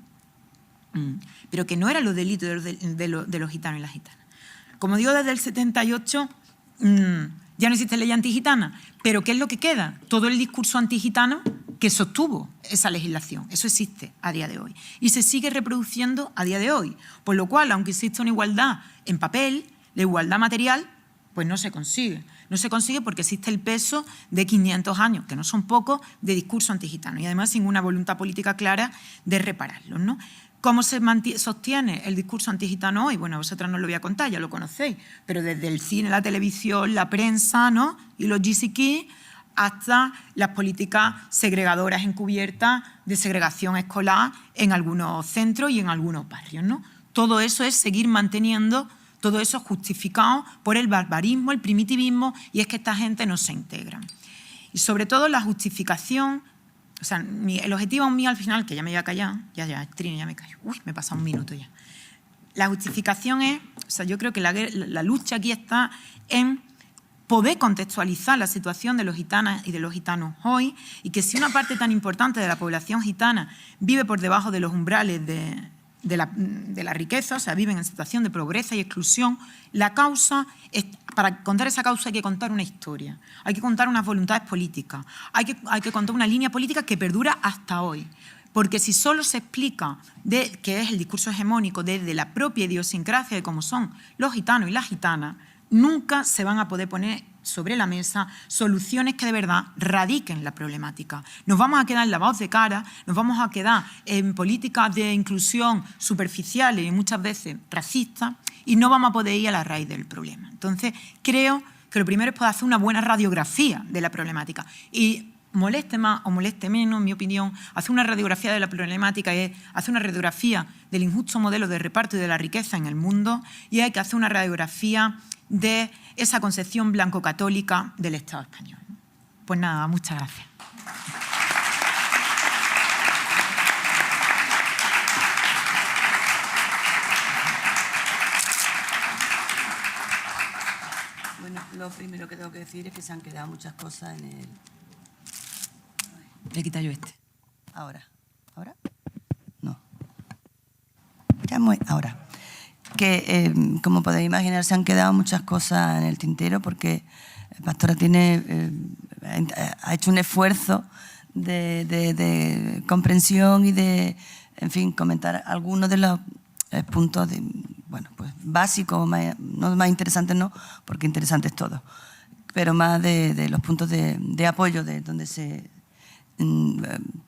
Pero que no eran los delitos de los gitanos y las gitanas. Como digo, desde el 78 ya no existe ley antigitana, pero ¿qué es lo que queda? Todo el discurso antigitano que sostuvo esa legislación. Eso existe a día de hoy. Y se sigue reproduciendo a día de hoy. Por lo cual, aunque exista una igualdad en papel, la igualdad material, pues no se consigue. No se consigue porque existe el peso de 500 años, que no son pocos, de discurso antigitano y además sin una voluntad política clara de repararlos, ¿no? ¿Cómo se sostiene el discurso antigitano hoy? Bueno, a vosotras no os lo voy a contar, ya lo conocéis, pero desde el cine, la televisión, la prensa, ¿no? Y los GCK hasta las políticas segregadoras encubiertas de segregación escolar en algunos centros y en algunos barrios, ¿no? Todo eso es seguir manteniendo. Todo eso es justificado por el barbarismo, el primitivismo, y es que esta gente no se integra. Y sobre todo la justificación, o sea, el objetivo mío al final, que ya me voy a callar, Trini, ya me callo, uy, me pasa un minuto ya. La justificación es, o sea, yo creo que la lucha aquí está en poder contextualizar la situación de los gitanas y de los gitanos hoy, y que si una parte tan importante de la población gitana vive por debajo de los umbrales de la riqueza, o sea, viven en situación de pobreza y exclusión, la causa, para contar esa causa hay que contar una historia, hay que contar unas voluntades políticas, hay que contar una línea política que perdura hasta hoy. Porque si solo se explica qué es el discurso hegemónico desde la propia idiosincrasia de cómo son los gitanos y las gitanas, nunca se van a poder poner sobre la mesa soluciones que de verdad radiquen la problemática. Nos vamos a quedar en lavados de cara, nos vamos a quedar en políticas de inclusión superficiales y muchas veces racistas y no vamos a poder ir a la raíz del problema. Entonces, creo que lo primero es poder hacer una buena radiografía de la problemática y moleste más o moleste menos, en mi opinión, hacer una radiografía de la problemática es hacer una radiografía del injusto modelo de reparto y de la riqueza en el mundo y hay que hacer una radiografía de esa concepción blanco-católica del Estado español. Pues nada, muchas gracias. Bueno, lo primero que tengo que decir es que se han quedado muchas cosas en el... Le he quitado yo este. Ahora. ¿Ahora? No. Ahora. Que, como podéis imaginar, se han quedado muchas cosas en el tintero porque Pastora ha hecho un esfuerzo de comprensión y de, en fin, comentar algunos de los puntos pues, básicos, no más interesantes, no, porque interesantes todos, pero más de los puntos de apoyo de donde se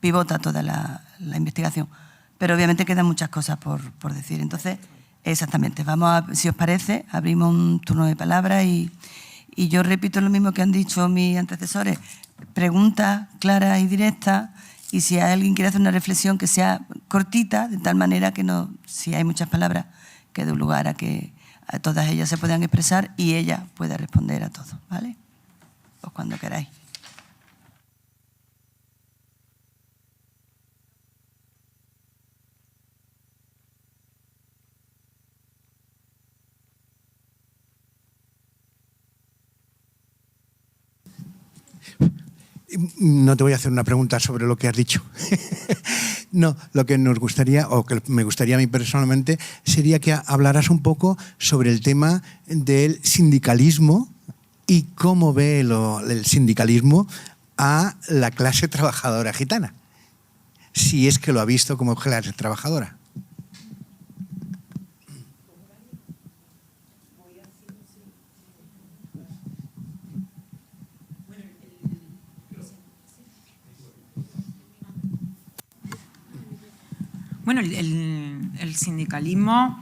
pivota toda la investigación. Pero obviamente quedan muchas cosas por decir. Entonces, exactamente, si os parece, abrimos un turno de palabra y yo repito lo mismo que han dicho mis antecesores. Preguntas claras y directas, y si alguien quiere hacer una reflexión que sea cortita, de tal manera que no, si hay muchas palabras, que dé un lugar a que a todas ellas se puedan expresar y ella pueda responder a todo, ¿vale? Pues cuando queráis. No te voy a hacer una pregunta sobre lo que has dicho. No, lo que nos gustaría, o que me gustaría a mí personalmente, sería que hablaras un poco sobre el tema del sindicalismo y cómo ve el sindicalismo a la clase trabajadora gitana, si es que lo ha visto como clase trabajadora. Bueno, el sindicalismo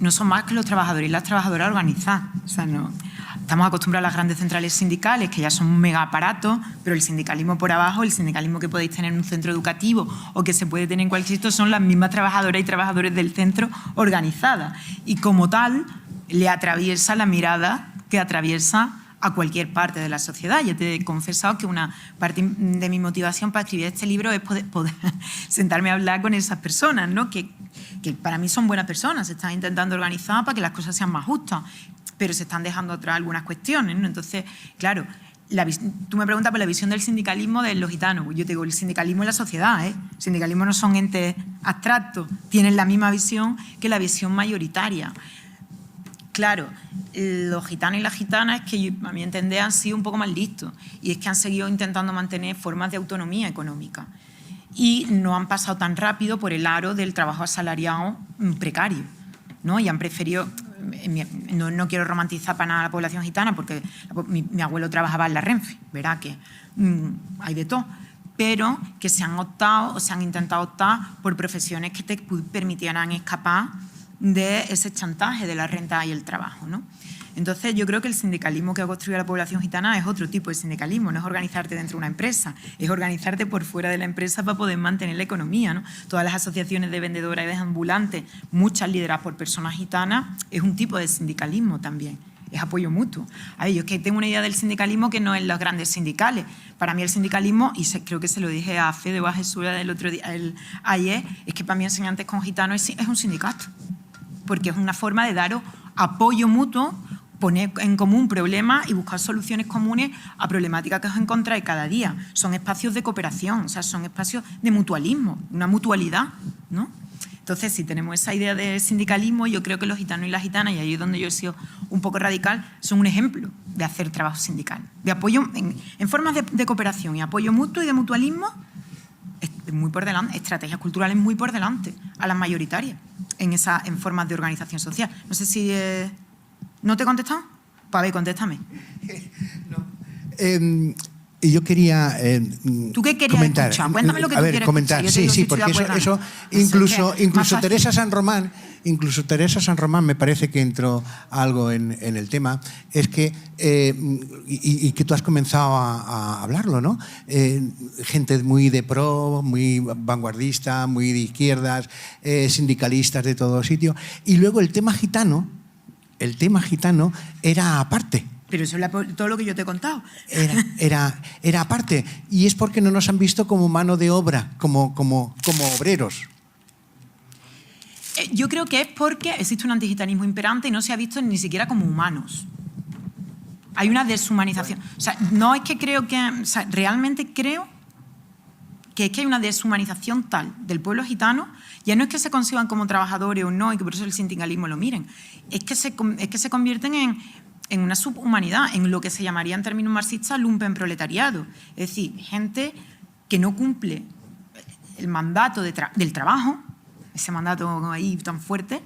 no son más que los trabajadores y las trabajadoras organizadas. O sea, no, estamos acostumbrados a las grandes centrales sindicales, que ya son un mega aparato, pero el sindicalismo por abajo, el sindicalismo que podéis tener en un centro educativo o que se puede tener en cualquier sitio, son las mismas trabajadoras y trabajadores del centro organizadas. Y como tal, le atraviesa la mirada que atraviesa a cualquier parte de la sociedad. Yo te he confesado que una parte de mi motivación para escribir este libro es poder sentarme a hablar con esas personas, ¿no? que para mí son buenas personas, se están intentando organizar para que las cosas sean más justas, pero se están dejando atrás algunas cuestiones, ¿no? Entonces, claro, tú me preguntas por la visión del sindicalismo de los gitanos. Yo te digo, el sindicalismo es la sociedad, ¿eh? El sindicalismo no son entes abstractos, tienen la misma visión que la visión mayoritaria. Claro, los gitanos y las gitanas, es que a mi entender han sido un poco más listos, y es que han seguido intentando mantener formas de autonomía económica y no han pasado tan rápido por el aro del trabajo asalariado precario, ¿no? Y han preferido, no quiero romantizar para nada a la población gitana, porque mi abuelo trabajaba en la Renfe, verá que hay de todo, pero que se han optado o se han intentado optar por profesiones que te permitieran escapar de ese chantaje de la renta y el trabajo, ¿no? Entonces, yo creo que el sindicalismo que ha construido la población gitana es otro tipo de sindicalismo, no es organizarte dentro de una empresa, es organizarte por fuera de la empresa para poder mantener la economía, ¿no? Todas las asociaciones de vendedoras y de ambulantes, muchas lideradas por personas gitanas, es un tipo de sindicalismo también, es apoyo mutuo. A ver, yo es que tengo una idea del sindicalismo que no es los grandes sindicales. Para mí el sindicalismo, y creo que se lo dije a Fede o a Jesús el otro día, ayer, es que para mí Enseñantes con Gitanos es un sindicato, porque es una forma de daros apoyo mutuo, poner en común problemas y buscar soluciones comunes a problemáticas que os encontráis cada día. Son espacios de cooperación, o sea, son espacios de mutualismo, una mutualidad, ¿no? Entonces, si tenemos esa idea de sindicalismo, yo creo que los gitanos y las gitanas, y ahí es donde yo he sido un poco radical, son un ejemplo de hacer trabajo sindical, de apoyo en formas de cooperación y apoyo mutuo y de mutualismo, muy por delante, estrategias culturales muy por delante a las mayoritarias en formas de organización social. No sé si... ¿No te he contestado? Pues a ver, contéstame. No. Y yo quería ¿Tú qué querías comentar, escuchar? Cuéntame lo que tú quieres comentar. escuchar. Sí, porque eso incluso Teresa San Román, me parece que entró algo en el tema, es que, y que tú has comenzado a hablarlo, ¿no? Gente muy de pro, muy vanguardista, muy de izquierdas, sindicalistas de todo sitio. Y luego el tema gitano era aparte. Pero eso es todo lo que yo te he contado. Era aparte. Y es porque no nos han visto como mano de obra, como obreros. Yo creo que es porque existe un antigitanismo imperante y no se ha visto ni siquiera como humanos. Hay una deshumanización. O sea, no es que creo que... O sea, realmente creo que es que hay una deshumanización tal del pueblo gitano, ya no es que se conciban como trabajadores o no, y que por eso el sindicalismo lo miren, es que se convierten en una subhumanidad, en lo que se llamaría en términos marxistas lumpenproletariado. Es decir, gente que no cumple el mandato del trabajo, ese mandato ahí tan fuerte,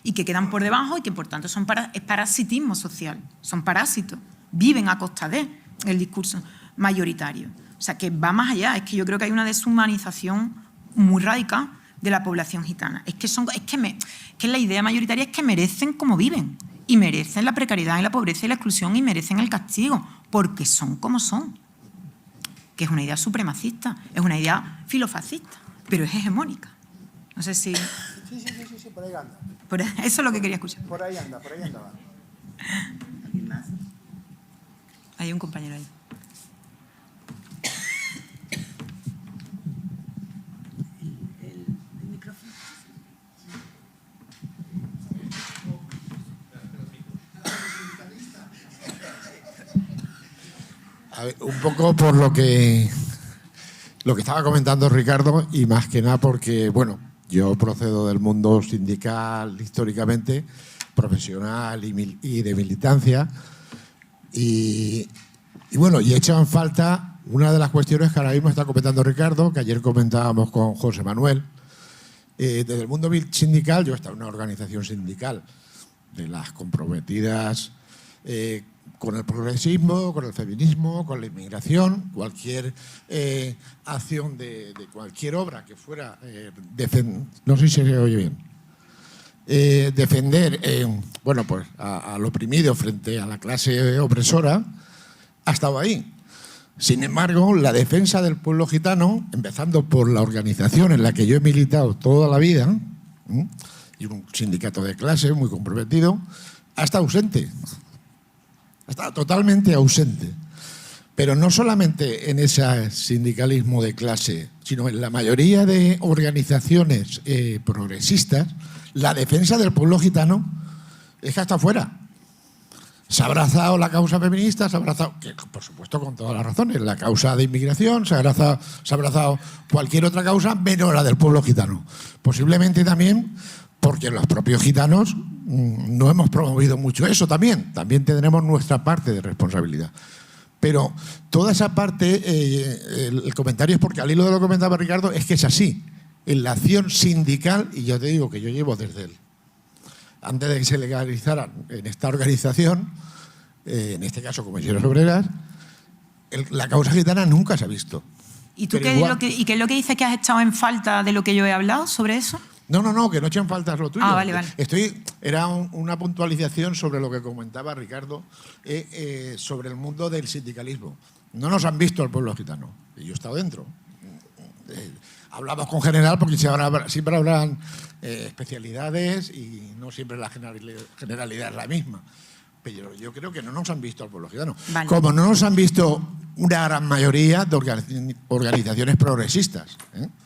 y que quedan por debajo y que por tanto es parasitismo social, son parásitos, viven a costa de el discurso mayoritario. O sea, que va más allá. Es que yo creo que hay una deshumanización muy radical de la población gitana. Es que la idea mayoritaria es que merecen como viven. Y merecen la precariedad y la pobreza y la exclusión y merecen el castigo, porque son como son. Que es una idea supremacista, es una idea filofascista, pero es hegemónica. No sé si... Sí, por ahí anda. Eso es lo que quería escuchar. Por ahí anda. ¿Alguien más? Hay un compañero ahí. El micrófono. A ver, un poco por lo que estaba comentando Ricardo, y más que nada porque, bueno, yo procedo del mundo sindical históricamente, profesional y de militancia, y bueno, y he echado en falta una de las cuestiones que ahora mismo está comentando Ricardo, que ayer comentábamos con José Manuel. Desde el mundo sindical, yo he estado en una organización sindical de las comprometidas con el progresismo, con el feminismo, con la inmigración, cualquier acción de cualquier obra que fuera, no sé si se oye bien, defender bueno, pues al oprimido frente a la clase opresora, ha estado ahí. Sin embargo, la defensa del pueblo gitano, empezando por la organización en la que yo he militado toda la vida, y un sindicato de clase muy comprometido, ha estado ausente. Ha estado totalmente ausente. Pero no solamente en ese sindicalismo de clase, sino en la mayoría de organizaciones progresistas, la defensa del pueblo gitano es que está fuera. Se ha abrazado la causa feminista, se ha abrazado, que por supuesto con todas las razones, la causa de inmigración, se ha abrazado cualquier otra causa menos la del pueblo gitano. Posiblemente también porque los propios gitanos no hemos promovido mucho eso también. También tendremos nuestra parte de responsabilidad. Pero toda esa parte, el comentario es porque al hilo de lo que comentaba Ricardo, es que es así. En la acción sindical, y yo te digo que yo llevo desde antes de que se legalizaran en esta organización, en este caso Comisiones Obreras, la causa gitana nunca se ha visto. ¿Y tú qué es lo que dices que has echado en falta de lo que yo he hablado sobre eso? No, que no echen faltas lo tuyo. Ah, vale. Era una puntualización sobre lo que comentaba Ricardo sobre el mundo del sindicalismo. No nos han visto al pueblo gitano. Y yo he estado dentro. Hablamos con general porque siempre habrán especialidades y no siempre la generalidad es la misma. Pero yo creo que no nos han visto al pueblo gitano. Vale. Como no nos han visto una gran mayoría de organizaciones progresistas,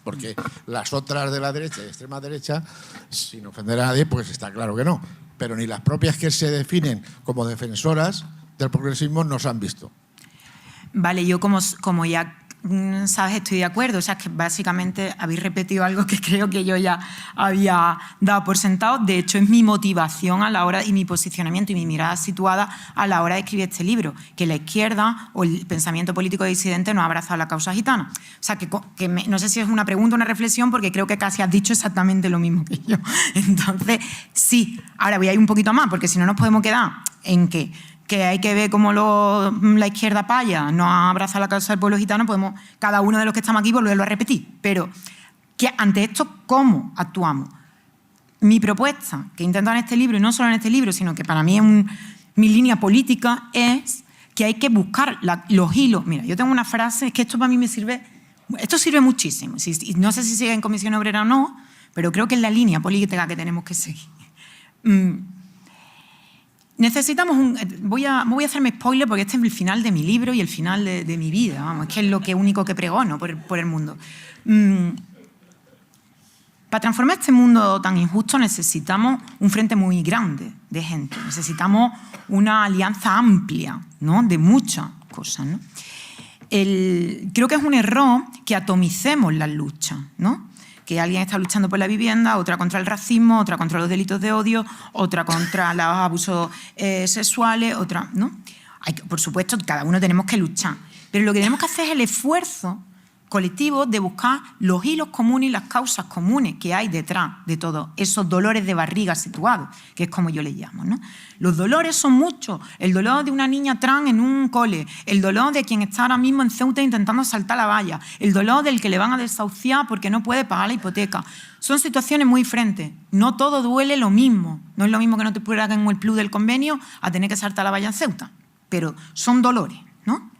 porque las otras de la derecha y extrema derecha, sin ofender a nadie, pues está claro que no. Pero ni las propias que se definen como defensoras del progresismo nos han visto. Vale, yo como ya sabes, estoy de acuerdo. O sea, que básicamente habéis repetido algo que creo que yo ya había dado por sentado. De hecho, es mi motivación a la hora y mi posicionamiento y mi mirada situada a la hora de escribir este libro, que la izquierda o el pensamiento político disidente no ha abrazado la causa gitana. O sea, no sé si es una pregunta o una reflexión, porque creo que casi has dicho exactamente lo mismo que yo. Entonces, sí. Ahora voy a ir un poquito más, porque si no nos podemos quedar en que hay que ver cómo la izquierda paya no abraza la causa del pueblo gitano, podemos cada uno de los que estamos aquí volverlo a repetir. Pero que ante esto, ¿cómo actuamos? Mi propuesta, que intento en este libro, y no solo en este libro, sino que para mí es mi línea política, es que hay que buscar los hilos. Mira, yo tengo una frase, es que esto para mí me sirve, esto sirve muchísimo. No sé si sigue en Comisión Obrera o no, pero creo que es la línea política que tenemos que seguir. Necesitamos voy a hacerme spoiler porque este es el final de mi libro y el final de mi vida, vamos, es que es lo único que pregono por el mundo. Para transformar este mundo tan injusto necesitamos un frente muy grande de gente, necesitamos una alianza amplia, ¿no?, de muchas cosas, ¿no? Creo que es un error que atomicemos las luchas, ¿no? Que alguien está luchando por la vivienda, otra contra el racismo, otra contra los delitos de odio, otra contra los abusos sexuales, otra, ¿no? Por supuesto, cada uno tenemos que luchar. Pero lo que tenemos que hacer es el esfuerzo colectivos de buscar los hilos comunes y las causas comunes que hay detrás de todos esos dolores de barriga situados, que es como yo les llamo, ¿no? Los dolores son muchos. El dolor de una niña trans en un cole, el dolor de quien está ahora mismo en Ceuta intentando saltar la valla, el dolor del que le van a desahuciar porque no puede pagar la hipoteca. Son situaciones muy diferentes. No todo duele lo mismo. No es lo mismo que no te paguen el plus del convenio a tener que saltar la valla en Ceuta. Pero son dolores, ¿no?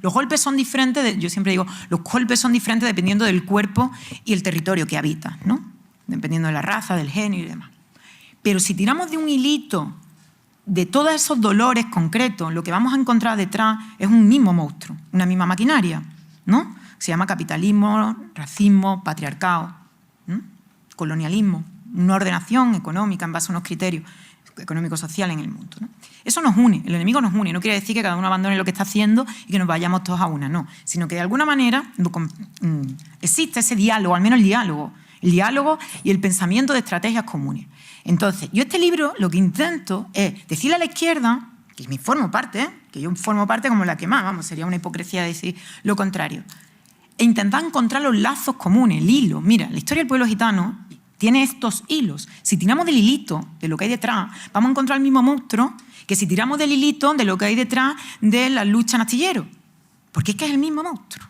Los golpes son diferentes, yo siempre digo, los golpes son diferentes dependiendo del cuerpo y el territorio que habitas, ¿no? Dependiendo de la raza, del género y demás. Pero si tiramos de un hilito de todos esos dolores concretos, lo que vamos a encontrar detrás es un mismo monstruo, una misma maquinaria, ¿no? Se llama capitalismo, racismo, patriarcado, ¿no? Colonialismo, una ordenación económica en base a unos criterios económico-social en el mundo, ¿no? Eso nos une, el enemigo nos une. No quiere decir que cada uno abandone lo que está haciendo y que nos vayamos todos a una, no. Sino que de alguna manera existe ese diálogo, al menos el diálogo y el pensamiento de estrategias comunes. Entonces, yo este libro lo que intento es decirle a la izquierda, que me formo parte, que yo formo parte como la que más, vamos, sería una hipocresía decir lo contrario, e intentar encontrar los lazos comunes, el hilo. Mira, la historia del pueblo gitano tiene estos hilos. Si tiramos del hilito de lo que hay detrás, vamos a encontrar el mismo monstruo que si tiramos del hilito de lo que hay detrás de la lucha en astillero. Porque es que es el mismo monstruo.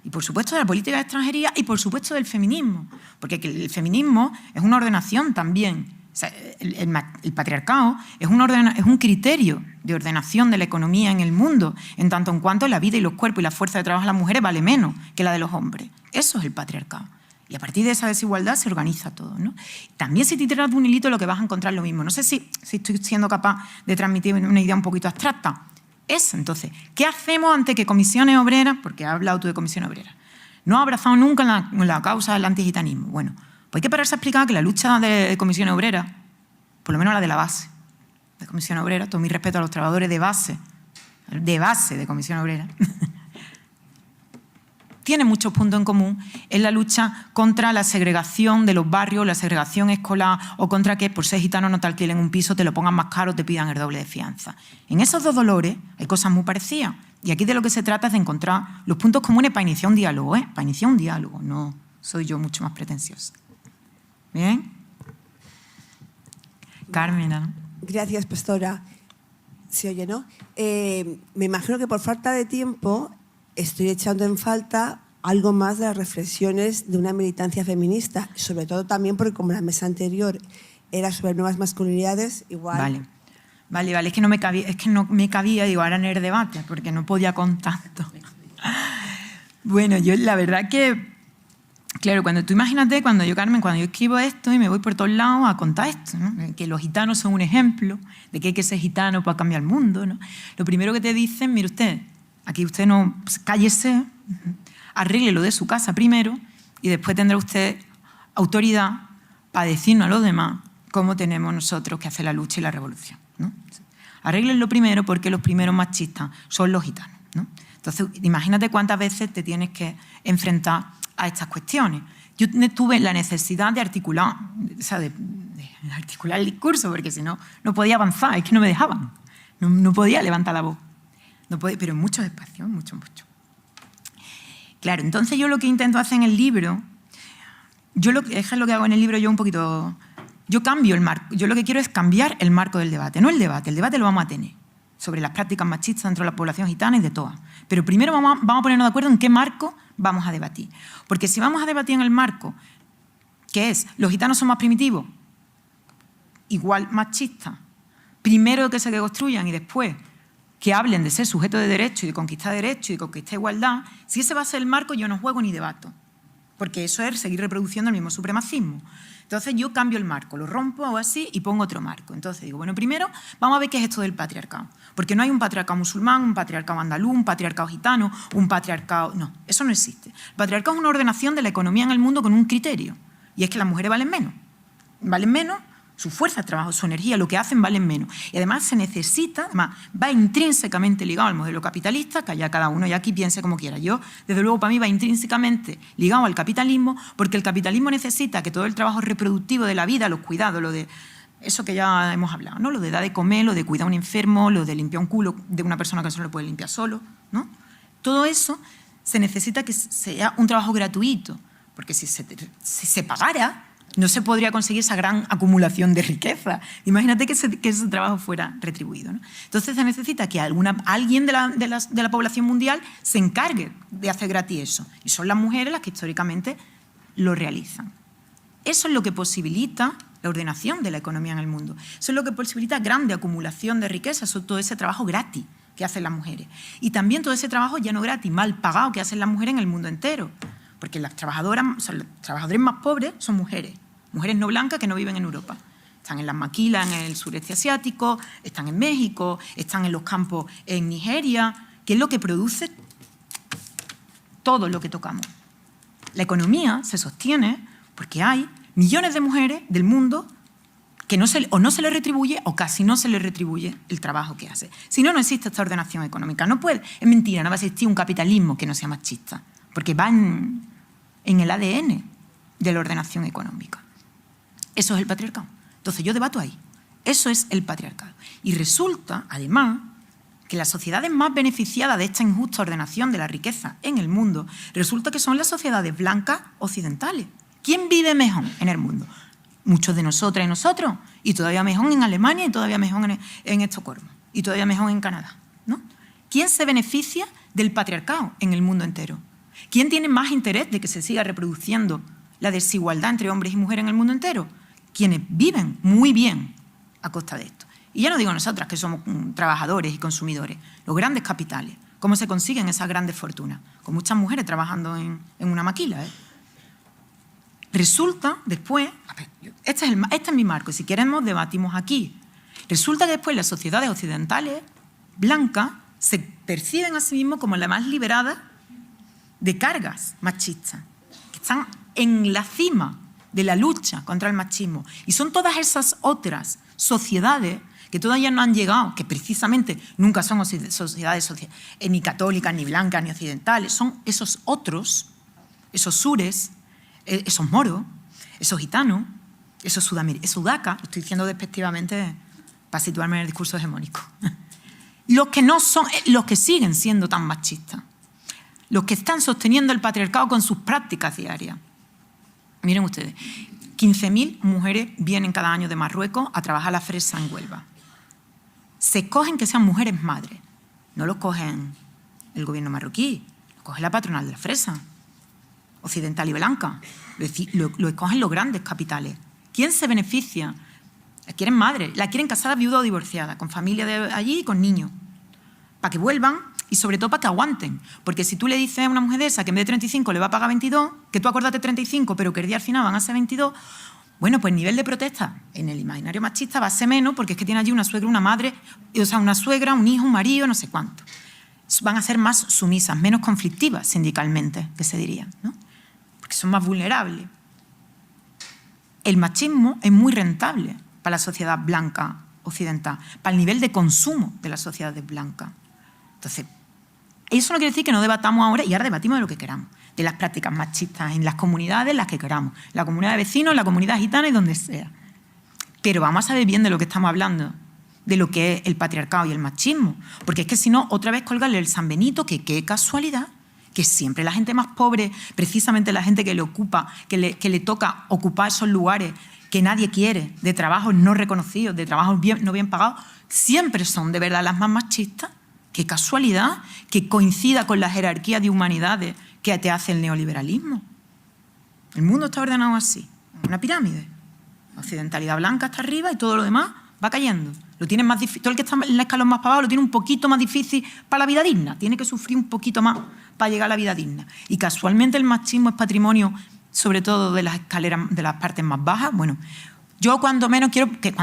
Y por supuesto de la política de extranjería y por supuesto del feminismo. Porque el feminismo es una ordenación también. O sea, el patriarcado es un criterio de ordenación de la economía en el mundo, en tanto en cuanto la vida y los cuerpos y la fuerza de trabajo de las mujeres vale menos que la de los hombres. Eso es el patriarcado. Y a partir de esa desigualdad se organiza todo, ¿no? También si te tiras de un hilito lo que vas a encontrar lo mismo. No sé si estoy siendo capaz de transmitir una idea un poquito abstracta. Entonces, ¿qué hacemos ante que Comisiones Obreras, porque ha hablado tú de Comisiones Obreras, no ha abrazado nunca la causa del antigitanismo? Bueno, pues hay que pararse a explicar que la lucha de Comisiones Obreras, por lo menos la de la base de Comisiones Obreras, todo mi respeto a los trabajadores de base de Comisiones Obreras, tiene muchos puntos en común en la lucha contra la segregación de los barrios, la segregación escolar o contra que por ser gitano no te alquilen un piso, te lo pongan más caro, te pidan el doble de fianza. En esos dos dolores hay cosas muy parecidas y aquí de lo que se trata es de encontrar los puntos comunes para iniciar un diálogo, ¿eh? Para iniciar un diálogo, no soy yo mucho más pretenciosa. ¿Bien? Carmen, ¿no? Gracias, pastora. ¿Se oye, no? Me imagino que por falta de tiempo estoy echando en falta algo más de las reflexiones de una militancia feminista, sobre todo también porque como la mesa anterior era sobre nuevas masculinidades, igual... Vale, es que no me cabía, digo, ahora en el debate, porque no podía con tanto. Bueno, yo la verdad que, claro, cuando tú imagínate, cuando yo escribo esto y me voy por todos lados a contar esto, ¿no? Que los gitanos son un ejemplo de que hay que ser gitano para cambiar el mundo, ¿no? Lo primero que te dicen, mire usted, aquí usted no, pues, cállese, arréglelo de su casa primero y después tendrá usted autoridad para decirnos a los demás cómo tenemos nosotros que hacer la lucha y la revolución, ¿no? Arréglenlo primero porque los primeros machistas son los gitanos, ¿no? Entonces, imagínate cuántas veces te tienes que enfrentar a estas cuestiones. Yo tuve la necesidad de articular, o sea, de articular el discurso porque si no, no podía avanzar, es que no me dejaban, no podía levantar la voz. No puede, pero en muchos espacios, mucho. Claro, entonces yo lo que intento hacer en el libro, es lo que hago en el libro yo un poquito, yo cambio el marco, yo lo que quiero es cambiar el marco del debate, no el debate lo vamos a tener sobre las prácticas machistas dentro de la población gitana y de todas, pero primero vamos a ponernos de acuerdo en qué marco vamos a debatir, porque si vamos a debatir en el marco, que es, los gitanos son más primitivos, igual machistas, primero que se construyan y después que hablen de ser sujeto de derecho y de conquistar derechos y de conquistar igualdad, si ese va a ser el marco, yo no juego ni debato, porque eso es seguir reproduciendo el mismo supremacismo. Entonces yo cambio el marco, lo rompo, hago así y pongo otro marco. Entonces digo, bueno, primero vamos a ver qué es esto del patriarcado, porque no hay un patriarcado musulmán, un patriarcado andaluz, un patriarcado gitano, un patriarcado... No, eso no existe. El patriarcado es una ordenación de la economía en el mundo con un criterio, y es que las mujeres valen menos, su fuerza de trabajo, su energía, lo que hacen valen menos. Y además se necesita, además va intrínsecamente ligado al modelo capitalista, que allá cada uno y aquí piense como quiera. Yo, desde luego, para mí va intrínsecamente ligado al capitalismo, porque el capitalismo necesita que todo el trabajo reproductivo de la vida, los cuidados, lo de eso que ya hemos hablado, ¿no? Lo de dar de comer, lo de cuidar a un enfermo, lo de limpiar un culo de una persona que no se lo puede limpiar solo, ¿no? Todo eso se necesita que sea un trabajo gratuito, porque si se pagara, no se podría conseguir esa gran acumulación de riqueza. Imagínate que ese trabajo fuera retribuido, ¿no? Entonces se necesita que alguien de la población mundial se encargue de hacer gratis eso. Y son las mujeres las que históricamente lo realizan. Eso es lo que posibilita la ordenación de la economía en el mundo. Eso es lo que posibilita grande acumulación de riqueza, todo ese trabajo gratis que hacen las mujeres. Y también todo ese trabajo ya no gratis, mal pagado que hacen las mujeres en el mundo entero. Porque los trabajadores más pobres son mujeres no blancas que no viven en Europa. Están en las maquilas en el sureste asiático, están en México, están en los campos en Nigeria, que es lo que produce todo lo que tocamos. La economía se sostiene porque hay millones de mujeres del mundo que no se les retribuye o casi no se les retribuye el trabajo que hace. Si no, no existe esta ordenación económica. No puede, es mentira, no va a existir un capitalismo que no sea machista, porque va en el ADN de la ordenación económica. Eso es el patriarcado. Entonces yo debato ahí. Eso es el patriarcado. Y resulta, además, que las sociedades más beneficiadas de esta injusta ordenación de la riqueza en el mundo, resulta que son las sociedades blancas occidentales. ¿Quién vive mejor en el mundo? Muchos de nosotras y nosotros. Y todavía mejor en Alemania y todavía mejor en Estocolmo. Y todavía mejor en Canadá, ¿no? ¿Quién se beneficia del patriarcado en el mundo entero? ¿Quién tiene más interés de que se siga reproduciendo la desigualdad entre hombres y mujeres en el mundo entero? Quienes viven muy bien a costa de esto. Y ya no digo nosotras, que somos trabajadores y consumidores, los grandes capitales. ¿Cómo se consiguen esas grandes fortunas? Con muchas mujeres trabajando en una maquila, ¿eh? Resulta después, este es mi marco, y si queremos debatimos aquí. Resulta que después las sociedades occidentales, blancas, se perciben a sí mismas como las más liberadas de cargas machistas, que están en la cima de la lucha contra el machismo. Y son todas esas otras sociedades que todavía no han llegado, que precisamente nunca son sociedades ni católicas, ni blancas, ni occidentales, son esos otros, esos sures, esos moros, esos gitanos, esos sudacas, lo estoy diciendo despectivamente para situarme en el discurso hegemónico, los que no son, los que siguen siendo tan machistas, los que están sosteniendo el patriarcado con sus prácticas diarias. Miren ustedes, 15.000 mujeres vienen cada año de Marruecos a trabajar la fresa en Huelva. Se escogen que sean mujeres madres, no lo cogen el gobierno marroquí, lo coge la patronal de la fresa, occidental y blanca, lo escogen los grandes capitales. ¿Quién se beneficia? La quieren madre, la quieren casada, viuda o divorciada, con familia de allí y con niños, para que vuelvan y sobre todo para que aguanten. Porque si tú le dices a una mujer de esa que en vez de 35 le va a pagar 22, que tú acordaste 35 pero que el día al final van a ser 22, bueno, pues el nivel de protesta en el imaginario machista va a ser menos porque es que tiene allí una suegra, una madre, o sea, una suegra, un hijo, un marido, no sé cuánto. Van a ser más sumisas, menos conflictivas sindicalmente, que se diría, ¿no? Porque son más vulnerables. El machismo es muy rentable para la sociedad blanca occidental, para el nivel de consumo de las sociedades blancas. Entonces, eso no quiere decir que no debatamos ahora, y ahora debatimos de lo que queramos, de las prácticas machistas en las comunidades en las que queramos, la comunidad de vecinos, la comunidad gitana y donde sea. Pero vamos a saber bien de lo que estamos hablando, de lo que es el patriarcado y el machismo, porque es que si no, otra vez colgarle el San Benito, que qué casualidad, que siempre la gente más pobre, precisamente la gente que le ocupa, que le toca ocupar esos lugares que nadie quiere, de trabajos no reconocidos, de trabajos no bien pagados, siempre son de verdad las más machistas. Qué casualidad que coincida con la jerarquía de humanidades que te hace el neoliberalismo. El mundo está ordenado así, una pirámide. La occidentalidad blanca está arriba y todo lo demás va cayendo. Lo tiene más difícil, todo el que está en la escalón más para abajo lo tiene un poquito más difícil para la vida digna. Tiene que sufrir un poquito más para llegar a la vida digna. Y casualmente el machismo es patrimonio, sobre todo de las escaleras, de las partes más bajas. Bueno, yo cuando menos quiero que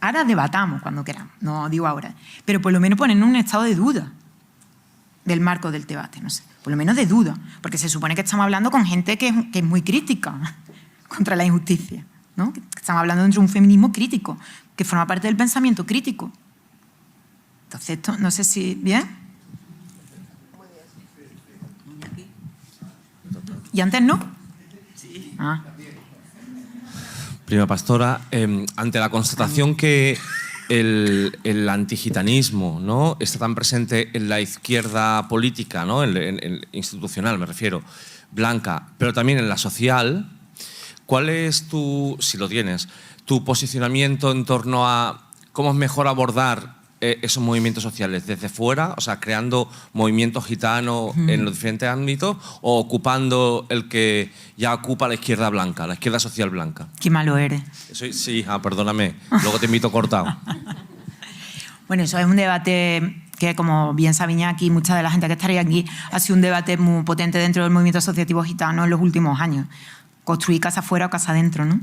ahora debatamos cuando queramos, no digo ahora, pero por lo menos ponen en un estado de duda del marco del debate, no sé, por lo menos de duda, porque se supone que estamos hablando con gente que es muy crítica contra la injusticia, ¿no? Que estamos hablando dentro de un feminismo crítico, que forma parte del pensamiento crítico. Entonces, esto, no sé si... ¿Bien? ¿Y antes no? Sí. Ah. Prima pastora, ante la constatación que el antigitanismo, ¿no?, está tan presente en la izquierda política, ¿no?, en institucional, me refiero, blanca, pero también en la social, ¿cuál es tu, si lo tienes, tu posicionamiento en torno a cómo es mejor abordar esos movimientos sociales desde fuera, o sea, creando movimientos gitanos en los diferentes ámbitos, o ocupando el que ya ocupa la izquierda blanca, la izquierda social blanca? Qué malo eres. Sí, perdóname, luego te invito cortado. Bueno, eso es un debate que, como bien sabe Iñaki, mucha de la gente que estaría aquí, ha sido un debate muy potente dentro del movimiento asociativo gitano en los últimos años. Construir casa afuera o casa adentro, ¿no?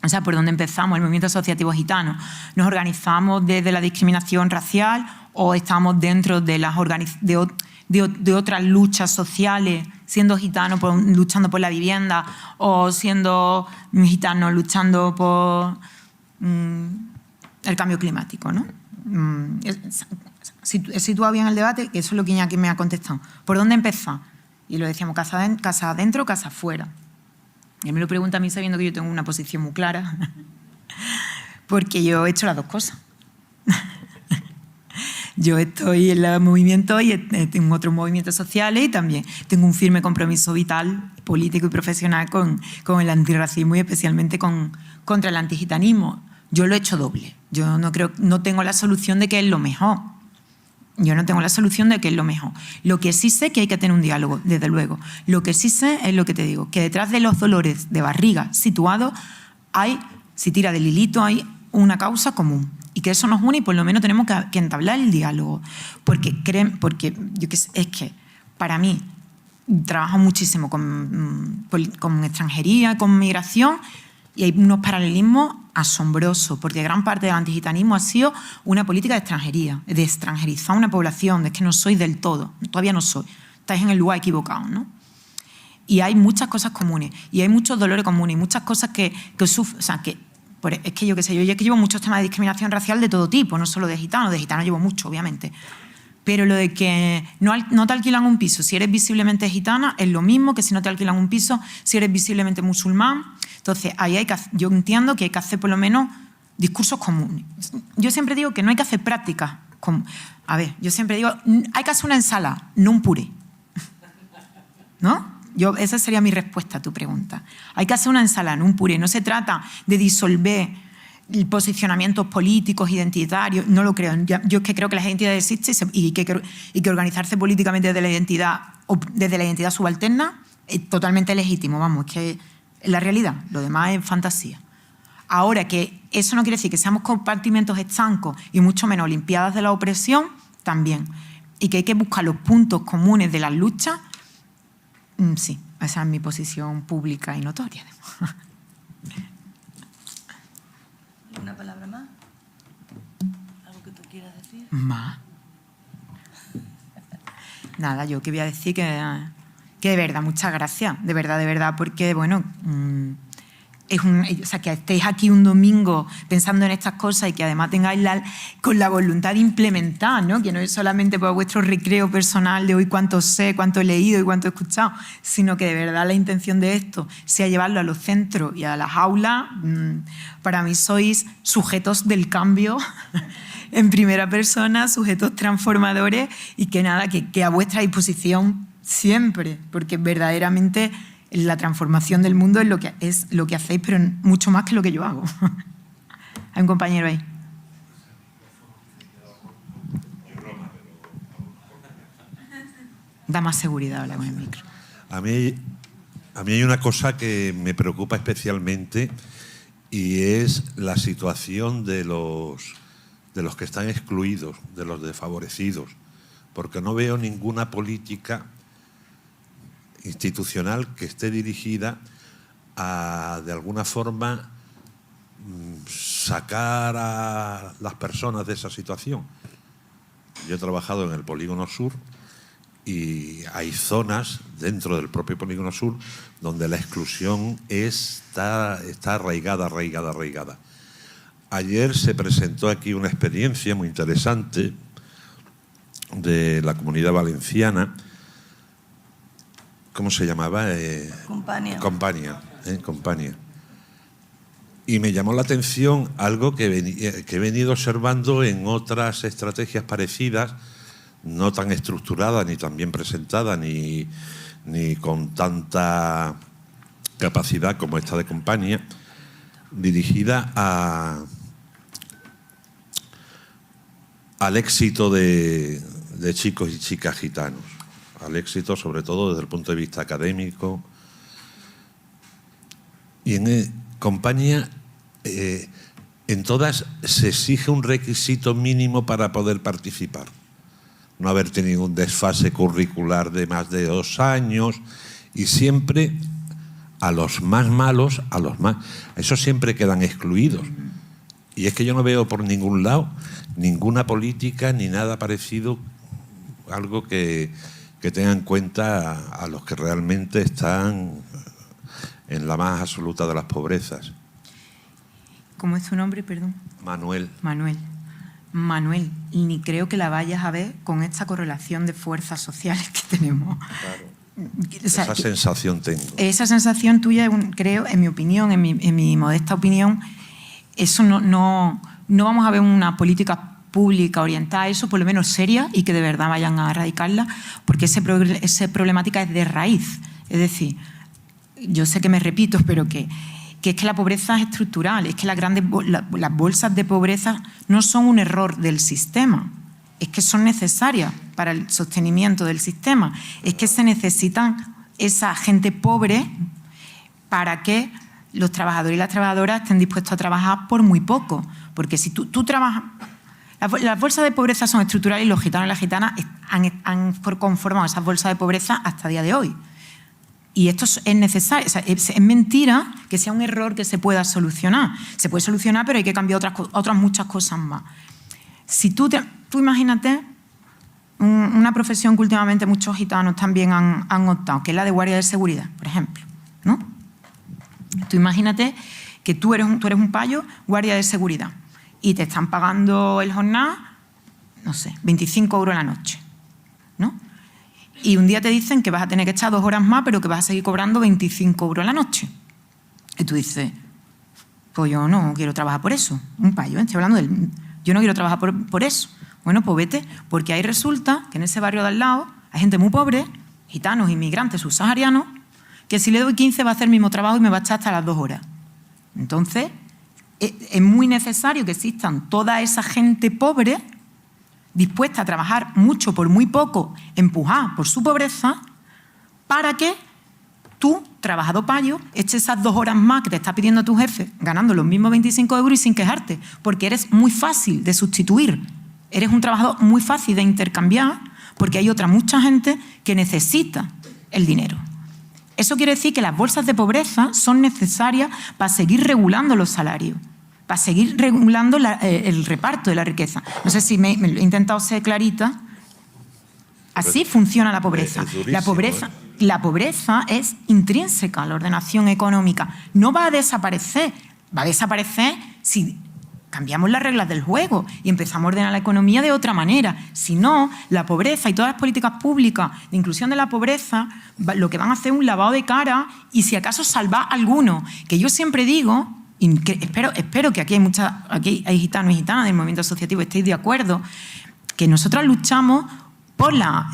O sea, ¿por dónde empezamos? El movimiento asociativo gitano. ¿Nos organizamos desde la discriminación racial o estamos dentro de de otras luchas sociales, siendo gitanos luchando por la vivienda, o siendo gitanos luchando por el cambio climático, ¿no? He situado bien el debate, que eso es lo que Iñaki me ha contestado. ¿Por dónde empezar? Y lo decíamos, casa adentro, casa afuera. Y él me lo pregunta a mí sabiendo que yo tengo una posición muy clara, porque yo he hecho las dos cosas. Yo estoy en el movimiento y tengo otros movimientos sociales, y también tengo un firme compromiso vital, político y profesional con el antirracismo, y especialmente contra el antigitanismo. Yo lo he hecho doble. Yo no tengo la solución de que es lo mejor. Yo no tengo la solución de que es lo mejor. Lo que sí sé es que hay que tener un diálogo, desde luego. Lo que sí sé es lo que te digo, que detrás de los dolores de barriga situados si tira del hilito, hay una causa común. Y que eso nos une, y por lo menos tenemos que entablar el diálogo. Porque es que para mí trabajo muchísimo con extranjería, con migración, y hay unos paralelismos asombrosos, porque gran parte del antigitanismo ha sido una política de extranjería, de extranjerizar una población, de que no soy del todo, todavía no soy, estáis en el lugar equivocado, ¿no? Y hay muchas cosas comunes, y hay muchos dolores comunes, y muchas cosas que sufren, o sea, es que yo qué sé, yo llevo muchos temas de discriminación racial de todo tipo, no solo de gitanos llevo mucho, obviamente. Pero lo de que no te alquilan un piso si eres visiblemente gitana es lo mismo que si no te alquilan un piso si eres visiblemente musulmán. Entonces, ahí yo entiendo que hay que hacer por lo menos discursos comunes. Yo siempre digo que no hay que hacer prácticas. Yo siempre digo, hay que hacer una ensalada, no un puré. ¿No? Esa sería mi respuesta a tu pregunta. Hay que hacer una ensalada, no un puré. No se trata de disolver posicionamientos políticos, identitarios, no lo creo. Yo es que creo que las identidades existen y que organizarse políticamente desde la identidad subalterna es totalmente legítimo, vamos, es que es la realidad, lo demás es fantasía. Ahora, que eso no quiere decir que seamos compartimentos estancos y mucho menos olimpiadas de la opresión, también. Y que hay que buscar los puntos comunes de las luchas, sí, esa es mi posición pública y notoria. ¿Una palabra más? ¿Algo que tú quieras decir? ¿Más? Nada, yo que voy a decir que de verdad, muchas gracias, de verdad, porque, bueno, o sea, que estéis aquí un domingo pensando en estas cosas y que además tengáis con la voluntad de implementar, ¿no? Que no es solamente por vuestro recreo personal de hoy cuánto sé, cuánto he leído y cuánto he escuchado, sino que de verdad la intención de esto sea llevarlo a los centros y a las aulas. Para mí sois sujetos del cambio en primera persona, sujetos transformadores, y que nada, que a vuestra disposición siempre, porque verdaderamente la transformación del mundo es lo que hacéis, pero mucho más que lo que yo hago. Hay un compañero ahí. Da más seguridad hablar con el micro. A mí hay una cosa que me preocupa especialmente, y es la situación de los que están excluidos, de los desfavorecidos, porque no veo ninguna política institucional que esté dirigida a, de alguna forma, sacar a las personas de esa situación. Yo he trabajado en el Polígono Sur y hay zonas dentro del propio Polígono Sur donde la exclusión está arraigada. Ayer se presentó aquí una experiencia muy interesante de la Comunidad Valenciana. ¿Cómo se llamaba? Compania. Compania. Y me llamó la atención algo que he venido observando en otras estrategias parecidas, no tan estructuradas, ni tan bien presentadas, ni con tanta capacidad como esta de Compañía, dirigida al éxito de chicos y chicas gitanos, al éxito sobre todo desde el punto de vista académico. Y en Compañía, en todas se exige un requisito mínimo para poder participar. No haber tenido un desfase curricular de más de 2 años, y siempre a los más malos, esos siempre quedan excluidos. Y es que yo no veo por ningún lado ninguna política ni nada parecido, algo que tenga en cuenta a los que realmente están en la más absoluta de las pobrezas. ¿Cómo es tu nombre, perdón? Manuel. Manuel, y ni creo que la vayas a ver con esta correlación de fuerzas sociales que tenemos. Claro. O sea, esa sensación tengo. Esa sensación tuya, creo, en mi opinión, en mi modesta opinión, eso no vamos a ver una política pública orientada a eso, por lo menos seria, y que de verdad vayan a erradicarla, porque esa problemática es de raíz. Es decir, yo sé que me repito, pero que es que la pobreza es estructural, es que las bolsas de pobreza no son un error del sistema, es que son necesarias para el sostenimiento del sistema, es que se necesitan esa gente pobre para que los trabajadores y las trabajadoras estén dispuestos a trabajar por muy poco, porque si tú trabajas... Las bolsas de pobreza son estructurales y los gitanos y las gitanas han conformado esas bolsas de pobreza hasta el día de hoy. Y esto es necesario, o sea, es mentira que sea un error que se pueda solucionar. Se puede solucionar, pero hay que cambiar otras muchas cosas más. Si tú imagínate una profesión que últimamente muchos gitanos también han optado, que es la de guardia de seguridad, por ejemplo, ¿no? Tú imagínate que tú eres un payo guardia de seguridad y te están pagando el jornal, no sé, 25 euros la noche, ¿no? Y un día te dicen que vas a tener que echar 2 horas más, pero que vas a seguir cobrando 25 euros la noche. Y tú dices, pues yo no quiero trabajar por eso. Un payo, estoy hablando yo no quiero trabajar por eso. Bueno, pues vete, porque ahí resulta que en ese barrio de al lado hay gente muy pobre, gitanos, inmigrantes, subsaharianos, que si le doy 15 va a hacer el mismo trabajo y me va a echar hasta las 2 horas. Entonces, es muy necesario que existan toda esa gente pobre dispuesta a trabajar mucho por muy poco, empujada por su pobreza, para que tú, trabajador payo, eches esas 2 horas más que te está pidiendo tu jefe, ganando los mismos 25 euros y sin quejarte, porque eres muy fácil de sustituir. Eres un trabajador muy fácil de intercambiar, porque hay mucha gente que necesita el dinero. Eso quiere decir que las bolsas de pobreza son necesarias para seguir regulando los salarios, para seguir regulando el reparto de la riqueza. No sé si me he intentado ser clarita. Así funciona la pobreza. La pobreza es intrínseca a la ordenación económica. No va a desaparecer. Va a desaparecer si cambiamos las reglas del juego y empezamos a ordenar la economía de otra manera. Si no, la pobreza y todas las políticas públicas de inclusión de la pobreza lo que van a hacer es un lavado de cara y si acaso salvar a alguno. Que yo siempre digo, y espero que aquí hay gitanos y gitanas del movimiento asociativo, estéis de acuerdo, que nosotros luchamos para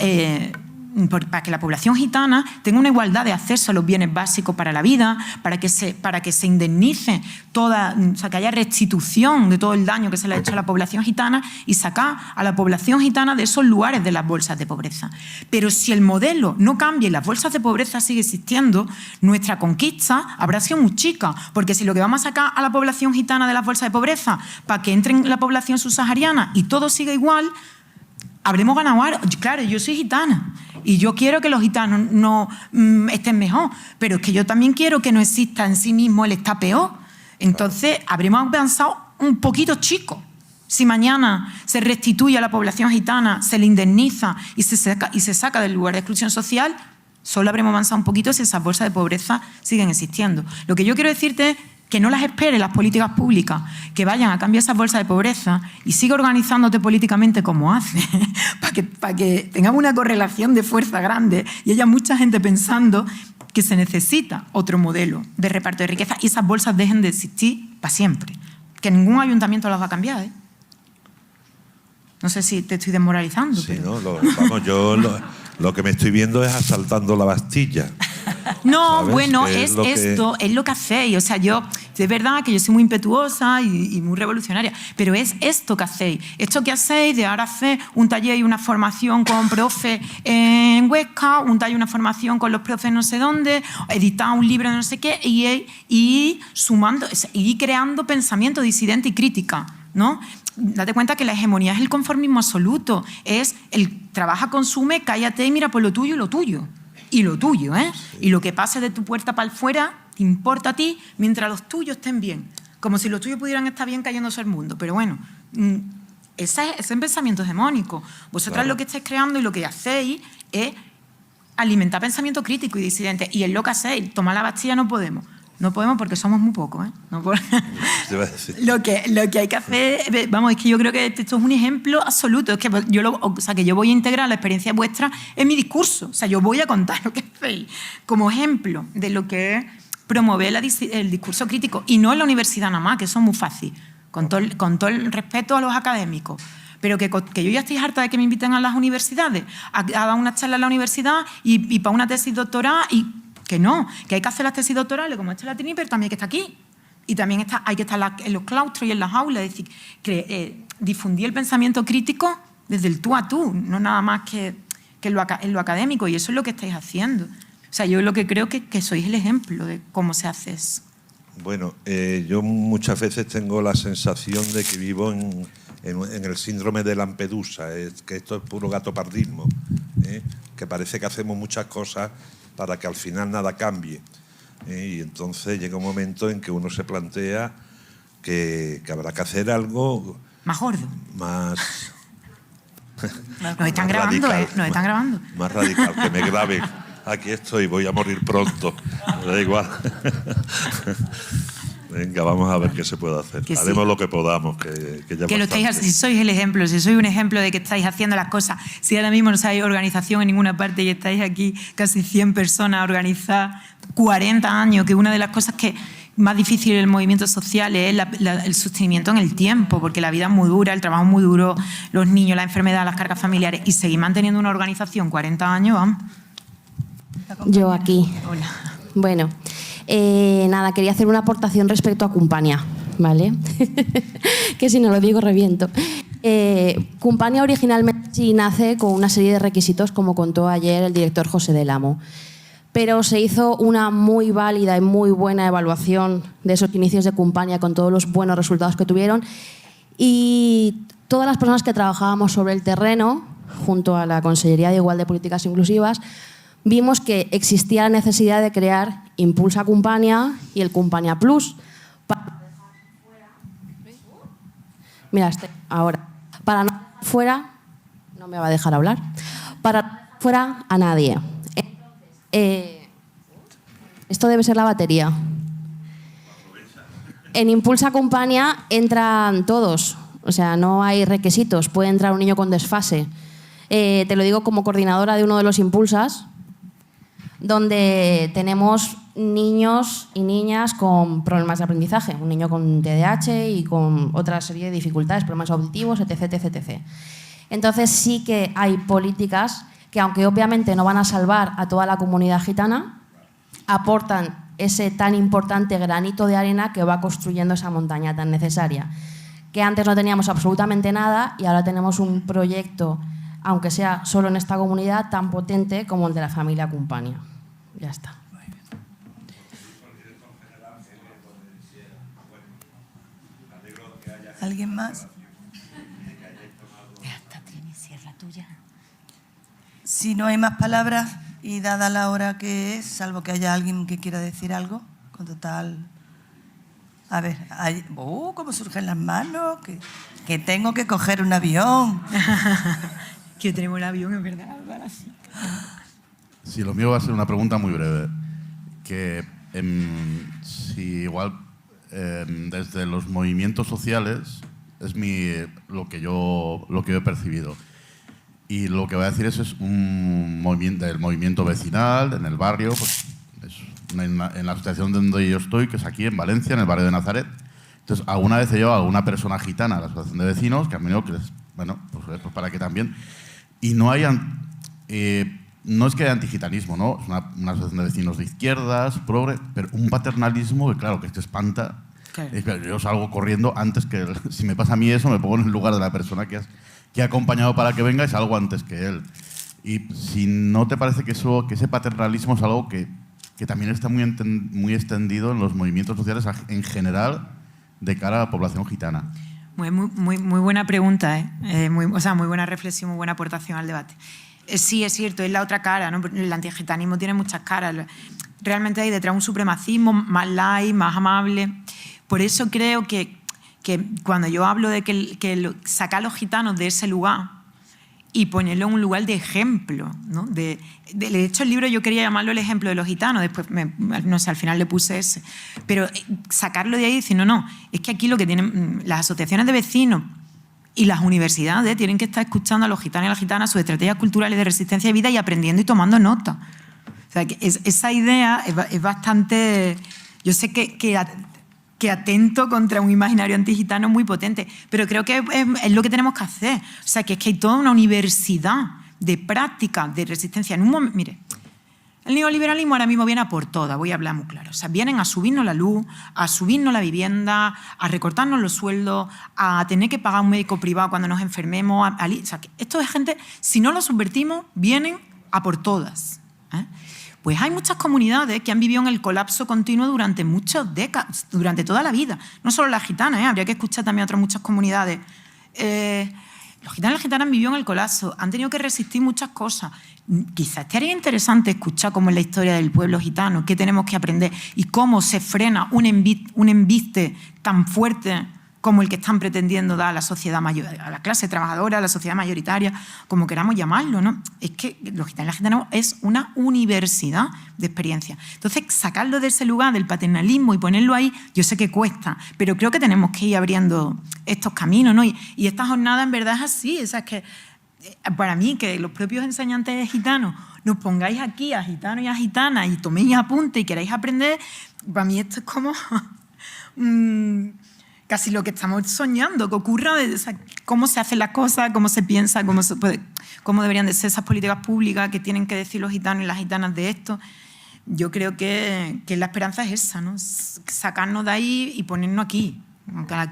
que la población gitana tenga una igualdad de acceso a los bienes básicos para la vida, para que se indemnice o sea, que haya restitución de todo el daño que se le ha hecho a la población gitana y sacar a la población gitana de esos lugares de las bolsas de pobreza. Pero si el modelo no cambia y las bolsas de pobreza siguen existiendo, nuestra conquista habrá sido muy chica, porque si lo que vamos a sacar a la población gitana de las bolsas de pobreza para que entre en la población subsahariana y todo siga igual, habremos ganado algo. Claro, yo soy gitana y yo quiero que los gitanos no estén mejor, pero es que yo también quiero que no exista en sí mismo el está peor. Entonces, habremos avanzado un poquito chico. Si mañana se restituye a la población gitana, se le indemniza y se saca del lugar de exclusión social, solo habremos avanzado un poquito si esas bolsas de pobreza siguen existiendo. Lo que yo quiero decirte es que no las esperes las políticas públicas, que vayan a cambiar esas bolsas de pobreza y siga organizándote políticamente como hace, para que tengamos una correlación de fuerza grande y haya mucha gente pensando que se necesita otro modelo de reparto de riqueza y esas bolsas dejen de existir para siempre. Que ningún ayuntamiento las va a cambiar, ¿eh? No sé si te estoy desmoralizando. Sí, pero... ¿no? Yo lo que me estoy viendo es asaltando la Bastilla. No, ¿sabes? bueno, Que es lo que hacéis. O sea, es verdad que yo soy muy impetuosa y muy revolucionaria, pero es esto que hacéis. Esto que hacéis de ahora hacer un taller y una formación con profe en Huesca, un taller y una formación con los profes no sé dónde, editar un libro de no sé qué y sumando, y creando pensamiento disidente y crítica, ¿no? Date cuenta que la hegemonía es el conformismo absoluto. Es el trabaja, consume, cállate y mira por lo tuyo y lo tuyo. Y lo tuyo, ¿eh? Y lo que pase de tu puerta para afuera te importa a ti mientras los tuyos estén bien. Como si los tuyos pudieran estar bien cayéndose al mundo. Pero bueno, ese es un pensamiento hegemónico. Vosotras claro. Lo que estáis creando y lo que hacéis es alimentar pensamiento crítico y disidente. Y es lo que hacéis. Tomar la Bastilla no podemos. No podemos porque somos muy pocos, ¿eh? No lo que hay que hacer, vamos, es que yo creo que esto es un ejemplo absoluto. Es que yo voy a integrar la experiencia vuestra en mi discurso. O sea, yo voy a contar lo que hacéis como ejemplo de lo que es promover el discurso crítico. Y no en la universidad nada más, que eso es muy fácil. Con todo el respeto a los académicos. Pero que yo ya estoy harta de que me inviten a las universidades a dar una charla en la universidad y para una tesis doctoral y... Que no, que hay que hacer las tesis doctorales como esta la Trini, pero también hay que estar aquí. Y también hay que estar en los claustros y en las aulas. Es decir, difundir el pensamiento crítico desde el tú a tú, no nada más que en lo académico. Y eso es lo que estáis haciendo. O sea, yo lo que creo que sois el ejemplo de cómo se hace eso. Bueno, yo muchas veces tengo la sensación de que vivo en el síndrome de Lampedusa, que esto es puro gatopardismo, que parece que hacemos muchas cosas para que al final nada cambie. Y entonces llega un momento en que uno se plantea que habrá que hacer algo... Más gordo. Más... Nos están grabando, radical, nos están grabando. Más radical, que me graben. Aquí estoy, voy a morir pronto. Me da igual. Venga, vamos a ver qué se puede hacer. Haremos sí. Lo que podamos, que ya que lo estáis, si sois el ejemplo, si sois un ejemplo de que estáis haciendo las cosas. Si ahora mismo no hay organización en ninguna parte y estáis aquí casi 100 personas a organizar 40 años, que una de las cosas que más difícil en el movimiento social es el sostenimiento en el tiempo, porque la vida es muy dura, el trabajo es muy duro, los niños, la enfermedad, las cargas familiares, y seguir manteniendo una organización 40 años, vamos. Yo aquí. Hola. Bueno, nada, quería hacer una aportación respecto a Cumpania, ¿vale? Que si no lo digo reviento. Cumpania originalmente sí nace con una serie de requisitos, como contó ayer el director José del Amo, pero se hizo una muy válida y muy buena evaluación de esos inicios de Cumpania con todos los buenos resultados que tuvieron, y todas las personas que trabajábamos sobre el terreno, junto a la Consellería de Igualdad y Políticas Inclusivas, vimos que existía la necesidad de crear Impulsa Cumpania y el Cumpania Plus. Mira, ahora. Para no dejar fuera, no me va a dejar hablar, para no dejar fuera a nadie. Esto debe ser la batería. En Impulsa Cumpania entran todos, o sea, no hay requisitos, puede entrar un niño con desfase. Te lo digo como coordinadora de uno de los Impulsas, donde tenemos niños y niñas con problemas de aprendizaje, un niño con TDAH y con otra serie de dificultades, problemas auditivos, etc, etc, etc. Entonces sí que hay políticas que, aunque obviamente no van a salvar a toda la comunidad gitana, aportan ese tan importante granito de arena que va construyendo esa montaña tan necesaria, que antes no teníamos absolutamente nada y ahora tenemos un proyecto, aunque sea solo en esta comunidad, tan potente como el de la familia Cumpania. Ya está. ¿Alguien más? Si no hay más palabras y dada la hora que es, salvo que haya alguien que quiera decir algo, con total... A ver, ¿cómo surgen las manos? Que tengo que coger un avión. Que tenemos el avión, en verdad. Sí, lo mío va a ser una pregunta muy breve. Que si igual desde los movimientos sociales es lo que yo he percibido. Y lo que voy a decir es un movimiento del movimiento vecinal, en el barrio, pues en la asociación donde yo estoy, que es aquí en Valencia, en el barrio de Nazaret. Entonces, alguna vez he llevado a una persona gitana a la asociación de vecinos, que han venido, bueno, pues para que también. Y no hay... no es que haya antigitanismo, ¿no? Es una asociación de vecinos de izquierdas, progre, pero un paternalismo que, claro, que te espanta. Claro. Yo salgo corriendo antes que él. Si me pasa a mí eso, me pongo en el lugar de la persona que ha acompañado para que venga y salgo antes que él. Y si no te parece que ese paternalismo es algo que también está muy extendido en los movimientos sociales en general de cara a la población gitana. Muy buena pregunta, ¿eh? Muy buena reflexión, muy buena aportación al debate. Sí, es cierto, es la otra cara, ¿no? El antigitanismo tiene muchas caras. Realmente hay detrás un supremacismo más light, más amable. Por eso creo que cuando yo hablo de sacar a los gitanos de ese lugar y ponerlo en un lugar de ejemplo, ¿no? De hecho, el libro yo quería llamarlo el ejemplo de los gitanos, después, no sé, al final le puse ese. Pero sacarlo de ahí y decir, no, es que aquí lo que tienen las asociaciones de vecinos y las universidades tienen que estar escuchando a los gitanos y a las gitanas sus estrategias culturales de resistencia de vida y aprendiendo y tomando nota. O sea, que esa idea es bastante... Yo sé que atento contra un imaginario antigitano muy potente, pero creo que es lo que tenemos que hacer. O sea, que es que hay toda una universidad de práctica de resistencia. En un momento, mire, el neoliberalismo ahora mismo viene a por todas, voy a hablar muy claro. O sea, vienen a subirnos la luz, a subirnos la vivienda, a recortarnos los sueldos, a tener que pagar un médico privado cuando nos enfermemos. O sea, que esto es gente, si no lo subvertimos, vienen a por todas. Pues hay muchas comunidades que han vivido en el colapso continuo durante muchas décadas, durante toda la vida. No solo las gitanas, habría que escuchar también a otras muchas comunidades. Los gitanos y las gitanas han vivido en el colapso, han tenido que resistir muchas cosas. Quizás estaría interesante escuchar cómo es la historia del pueblo gitano, qué tenemos que aprender y cómo se frena un embiste tan fuerte como el que están pretendiendo dar a la sociedad mayor, a la clase trabajadora, a la sociedad mayoritaria, como queramos llamarlo, ¿no? Es que los gitanos y las gitanas es una universidad de experiencia. Entonces, sacarlo de ese lugar del paternalismo y ponerlo ahí, yo sé que cuesta, pero creo que tenemos que ir abriendo estos caminos, ¿no? Y esta jornada en verdad es así, o sea, es que para mí, que los propios enseñantes gitanos nos pongáis aquí a gitanos y a gitanas y toméis apunte y queráis aprender, para mí esto es como... casi lo que estamos soñando, que ocurra, o sea, cómo se hacen las cosas, cómo se piensa, cómo deberían de ser esas políticas públicas que tienen que decir los gitanos y las gitanas de esto. Yo creo que la esperanza es esa, ¿no? Sacarnos de ahí y ponernos aquí,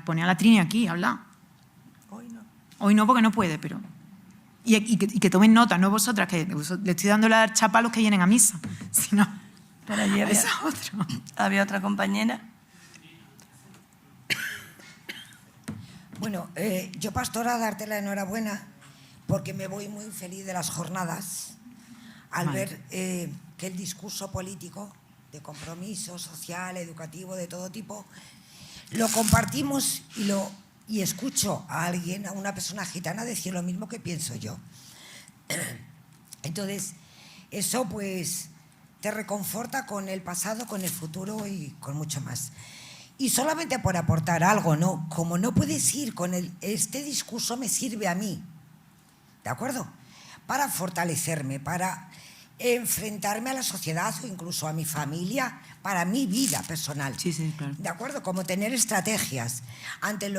poner a la Trini aquí, hablar. Hoy no porque no puede, pero... Y que tomen nota, no vosotras, que le estoy dando la chapa a los que vienen a misa, sino... Por allí había otra compañera. Bueno, yo, pastora, darte la enhorabuena porque me voy muy feliz de las jornadas al ver que el discurso político de compromiso social, educativo, de todo tipo, lo compartimos y escucho a alguien, a una persona gitana, decir lo mismo que pienso yo. Entonces, eso pues te reconforta con el pasado, con el futuro y con mucho más. Y solamente por aportar algo, ¿no? Como no puedes ir con este discurso me sirve a mí, ¿de acuerdo? Para fortalecerme, para enfrentarme a la sociedad o incluso a mi familia, para mi vida personal. Sí, claro. ¿De acuerdo? Como tener estrategias ante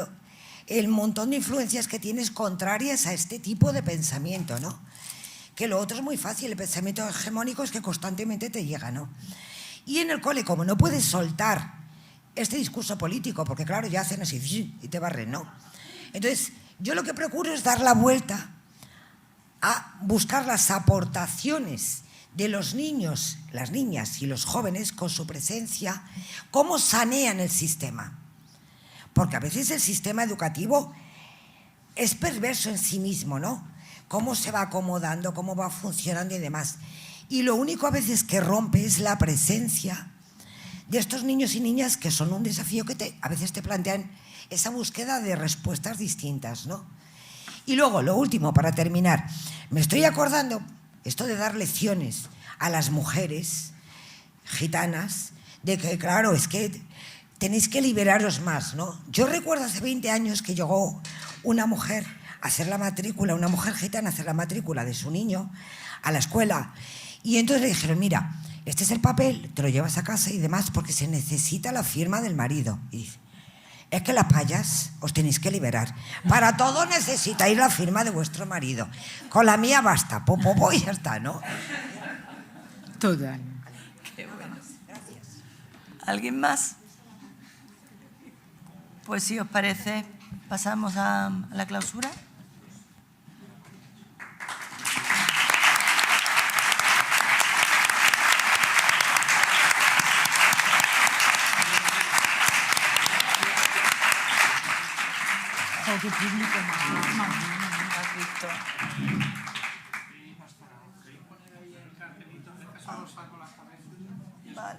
el montón de influencias que tienes contrarias a este tipo de pensamiento, ¿no? Que lo otro es muy fácil, el pensamiento hegemónico es que constantemente te llega, ¿no? Y en el cole, como no puedes soltar este discurso político, porque claro, ya hacen así y te barren, ¿no? Entonces, yo lo que procuro es dar la vuelta a buscar las aportaciones de los niños, las niñas y los jóvenes con su presencia, cómo sanean el sistema. Porque a veces el sistema educativo es perverso en sí mismo, ¿no? Cómo se va acomodando, cómo va funcionando y demás. Y lo único a veces que rompe es la presencia de estos niños y niñas que son un desafío que a veces te plantean esa búsqueda de respuestas distintas, ¿no? Y luego, lo último, para terminar, me estoy acordando esto de dar lecciones a las mujeres gitanas, de que, claro, es que tenéis que liberaros más, ¿no? Yo recuerdo hace 20 años que llegó una mujer a hacer la matrícula, una mujer gitana a hacer la matrícula de su niño a la escuela, y entonces le dijeron, mira, este es el papel, te lo llevas a casa y demás, porque se necesita la firma del marido. Y dice, es que las payas os tenéis que liberar. Para todo necesitáis la firma de vuestro marido. Con la mía basta, y ya está, ¿no? Total. Qué bueno. Gracias. ¿Alguien más? Pues si os parece, pasamos a la clausura. Qué público más. ¿Has visto? Vale.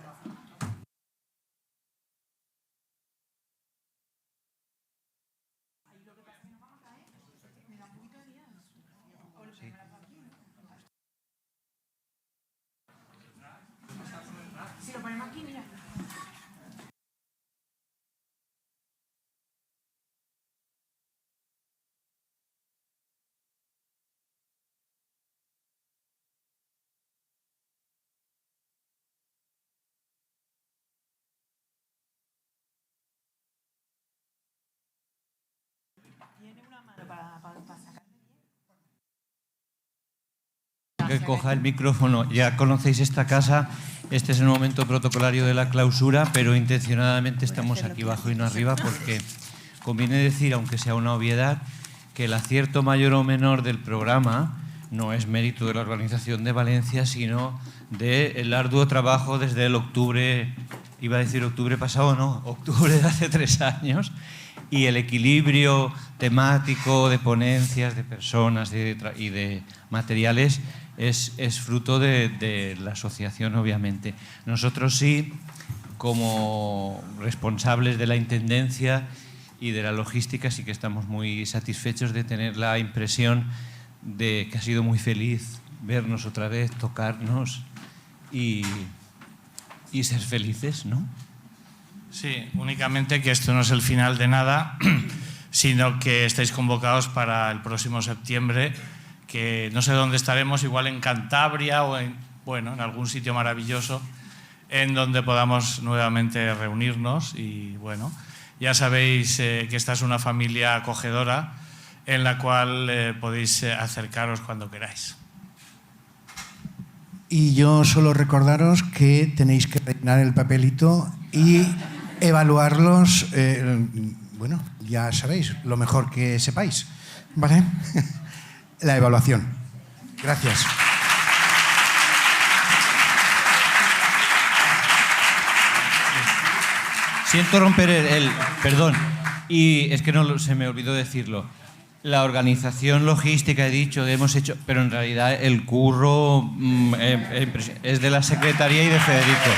Si lo ponemos aquí, mira. Que coja el micrófono. Ya conocéis esta casa, este es el momento protocolario de la clausura, pero intencionadamente estamos aquí abajo y no arriba porque conviene decir, aunque sea una obviedad, que el acierto mayor o menor del programa no es mérito de la organización de Valencia, sino del arduo trabajo desde el octubre, iba a decir octubre pasado, no, octubre de hace 3 años, y el equilibrio temático de ponencias, de personas y de materiales es fruto de la asociación, obviamente. Nosotros sí, como responsables de la Intendencia y de la logística, sí que estamos muy satisfechos de tener la impresión de que ha sido muy feliz vernos otra vez, tocarnos y ser felices, ¿no? Sí, únicamente que esto no es el final de nada, sino que estáis convocados para el próximo septiembre, que no sé dónde estaremos, igual en Cantabria o en algún sitio maravilloso en donde podamos nuevamente reunirnos. Y bueno, ya sabéis que esta es una familia acogedora en la cual podéis acercaros cuando queráis. Y yo solo recordaros que tenéis que rellenar el papelito y evaluarlos, bueno, ya sabéis, lo mejor que sepáis, ¿vale? La evaluación. Gracias. Siento romper perdón, y es que no se me olvidó decirlo. La organización logística, he dicho, hemos hecho, pero en realidad el curro es de la Secretaría y de Federico.